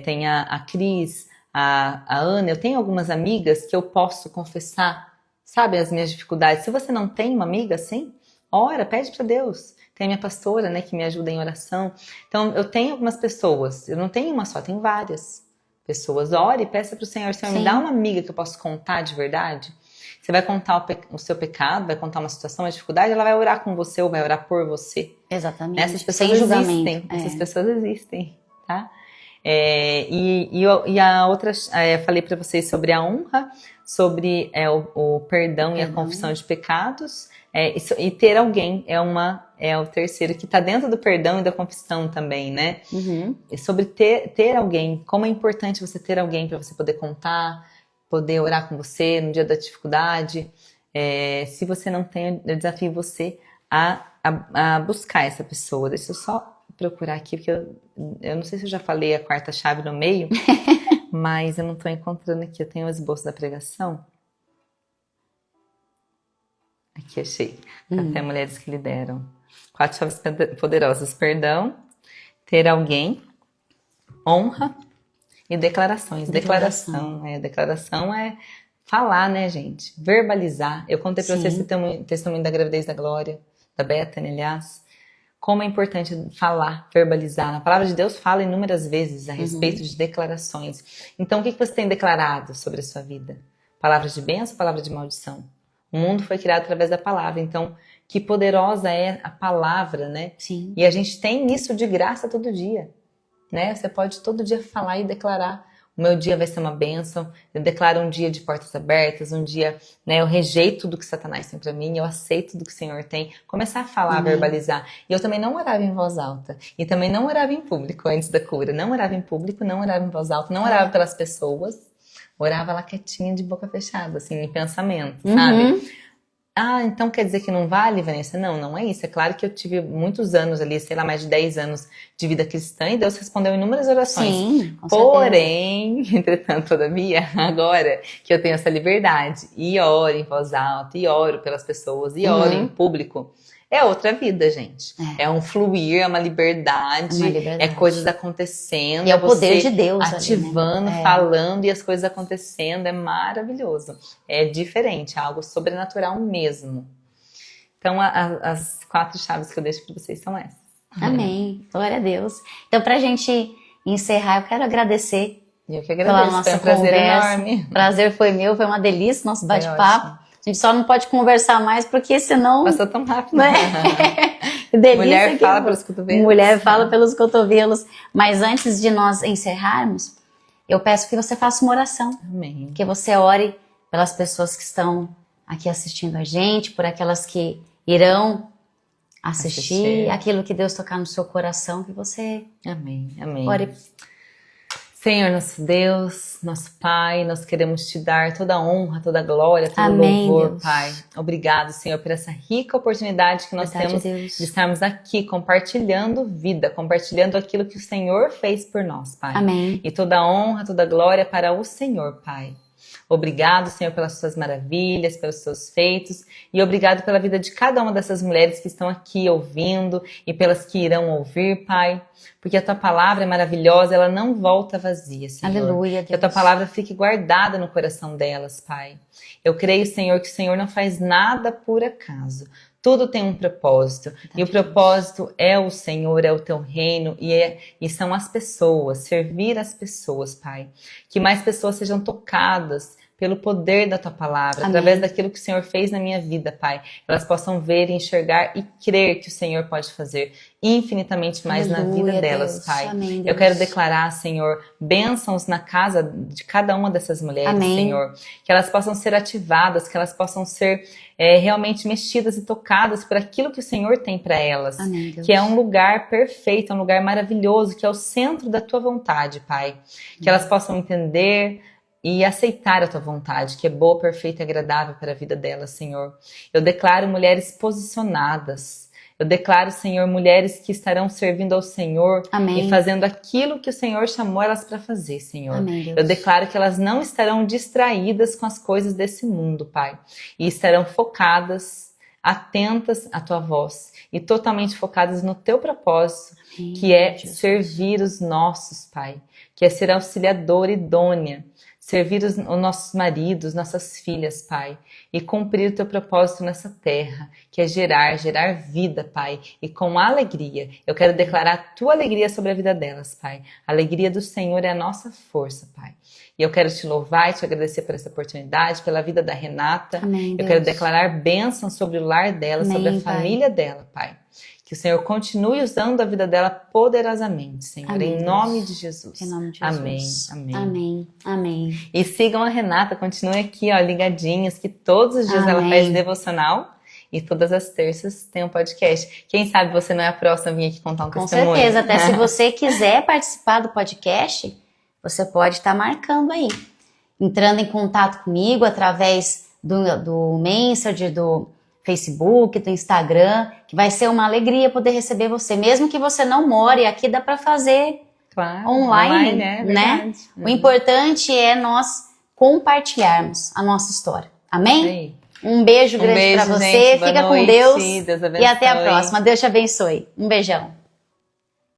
tem a Cris, a Ana, eu tenho algumas amigas que eu posso confessar, sabe, as minhas dificuldades. Se você não tem uma amiga assim, ora, pede para Deus. Tem a minha pastora, né, que me ajuda em oração. Então, eu tenho algumas pessoas, eu não tenho uma só, tenho várias pessoas. Ore e peça para o Senhor, me dá uma amiga que eu posso contar de verdade. Você vai contar o seu pecado, vai contar uma situação, uma dificuldade, ela vai orar com você ou vai orar por você. Exatamente. Essas pessoas sem existem. julgamento. Essas pessoas existem, tá? E a outra, falei para vocês sobre a honra, sobre o perdão e a confissão de pecados, e ter alguém é o terceiro que está dentro do perdão e da confissão também, né? E sobre ter alguém, como é importante você ter alguém para você poder contar, poder orar com você no dia da dificuldade. Se você não tem, eu desafio você a buscar essa pessoa. Deixa eu só procurar aqui, porque eu não sei se eu já falei a quarta chave no meio, mas eu não estou encontrando aqui. Eu tenho o esboço da pregação. Aqui, achei. Café Mulheres que Lideram. 4 chaves poderosas. Perdão, ter alguém, honra e declarações. Declaração é falar, né, gente? Verbalizar. Eu contei para vocês o testemunho da gravidez da Glória, da Bethany, aliás. Como é importante falar, verbalizar. A palavra de Deus fala inúmeras vezes a respeito de declarações. Então, o que você tem declarado sobre a sua vida? Palavras de bênção, palavra de maldição. O mundo foi criado através da palavra. Então, que poderosa é a palavra, né? Sim. E a gente tem isso de graça todo dia, né? Você pode todo dia falar e declarar. O meu dia vai ser uma bênção. Eu declaro um dia de portas abertas, um dia, né? Eu rejeito tudo que Satanás tem pra mim, eu aceito tudo que o Senhor tem. Começar a falar, verbalizar. E eu também não orava em voz alta. E também não orava em público antes da cura. Não orava em público, não orava em voz alta, não orava pelas pessoas. Orava lá quietinha, de boca fechada, assim, em pensamento, sabe? Então quer dizer que não vale, Vanessa? Não, não é isso. É claro que eu tive muitos anos ali, sei lá, mais de 10 anos de vida cristã e Deus respondeu inúmeras orações. Sim, com Porém, entretanto, todavia, agora que eu tenho essa liberdade e oro em voz alta, e oro pelas pessoas, e oro em público, é outra vida, gente. É um fluir, é uma liberdade, é coisas acontecendo. E é o poder de Deus ativando, ali, né? falando e as coisas acontecendo. É maravilhoso. É diferente, é algo sobrenatural mesmo. Então, as 4 chaves que eu deixo para vocês são essas. Amém. Glória a Deus. Então, pra gente encerrar, eu quero agradecer eu que agradeço, pela nossa foi um prazer conversa. enorme. O prazer foi meu, foi uma delícia nosso bate-papo. A gente só não pode conversar mais, porque senão... Passou tão rápido. Né? Delícia. Mulher fala pelos cotovelos. Mulher fala pelos cotovelos. Mas antes de nós encerrarmos, eu peço que você faça uma oração. Amém. Que você ore pelas pessoas que estão aqui assistindo a gente, por aquelas que irão assistir. Aquilo que Deus tocar no seu coração, que você... Amém, amém. Ore. Senhor, nosso Deus, nosso Pai, nós queremos te dar toda a honra, toda a glória, todo Amém, louvor, Deus. Pai. Obrigado, Senhor, por essa rica oportunidade que nós temos Deus. de estarmos aqui compartilhando vida, compartilhando aquilo que o Senhor fez por nós, Pai. Amém. E toda a honra, toda a glória para o Senhor, Pai. Obrigado, Senhor, pelas suas maravilhas, pelos seus feitos, e obrigado pela vida de cada uma dessas mulheres que estão aqui ouvindo e pelas que irão ouvir, Pai, porque a tua palavra é maravilhosa, ela não volta vazia, Senhor. Aleluia, Deus. Que a tua palavra fique guardada no coração delas, Pai. Eu creio, Senhor, que o Senhor não faz nada por acaso. Tudo tem um propósito. E o propósito é o Senhor, é o teu reino e são as pessoas, servir as pessoas, Pai. Que mais pessoas sejam tocadas pelo poder da tua palavra, através daquilo que o Senhor fez na minha vida, Pai. Elas possam ver, enxergar e crer que o Senhor pode fazer infinitamente mais na vida delas, Deus. Pai. Amém, Deus. Eu quero declarar, Senhor, bênçãos na casa de cada uma dessas mulheres, Senhor. Que elas possam ser ativadas, que elas possam ser realmente mexidas e tocadas por aquilo que o Senhor tem para elas. Amém, Deus. Que é um lugar perfeito, é um lugar maravilhoso, que é o centro da tua vontade, Pai. Que elas possam entender e aceitar a tua vontade, que é boa, perfeita e agradável para a vida delas, Senhor. Eu declaro mulheres posicionadas. Eu declaro, Senhor, mulheres que estarão servindo ao Senhor e fazendo aquilo que o Senhor chamou elas para fazer, Senhor. Amém, Deus. Eu declaro que elas não estarão distraídas com as coisas desse mundo, Pai. E estarão focadas, atentas à tua voz e totalmente focadas no teu propósito, que é servir os nossos, Pai. Que é ser auxiliadora idônea. Servir os nossos maridos, nossas filhas, Pai, e cumprir o teu propósito nessa terra, que é gerar vida, Pai, e com alegria. Eu quero declarar a tua alegria sobre a vida delas, Pai. A alegria do Senhor é a nossa força, Pai. E eu quero te louvar e te agradecer por essa oportunidade, pela vida da Renata. Amém, eu quero declarar bênção sobre o lar dela, sobre a família dela, Pai. Que o Senhor continue usando a vida dela poderosamente, Senhor. Amém, em nome de Jesus. Em nome de Jesus. Amém. Amém. Amém. Amém. E sigam a Renata, continuem aqui, ó, ligadinhos, que todos os dias ela faz devocional e todas as terças tem um podcast. Quem sabe você não é a próxima a vir aqui contar um testemunho. Com certeza, até se você quiser participar do podcast, você pode estar marcando aí. Entrando em contato comigo através do Messenger, do Facebook, do Instagram, que vai ser uma alegria poder receber você. Mesmo que você não more, aqui dá para fazer online, né? O importante é nós compartilharmos a nossa história. Amém? Um beijo grande para você. Fica com Deus e até a próxima. Deus te abençoe. Um beijão.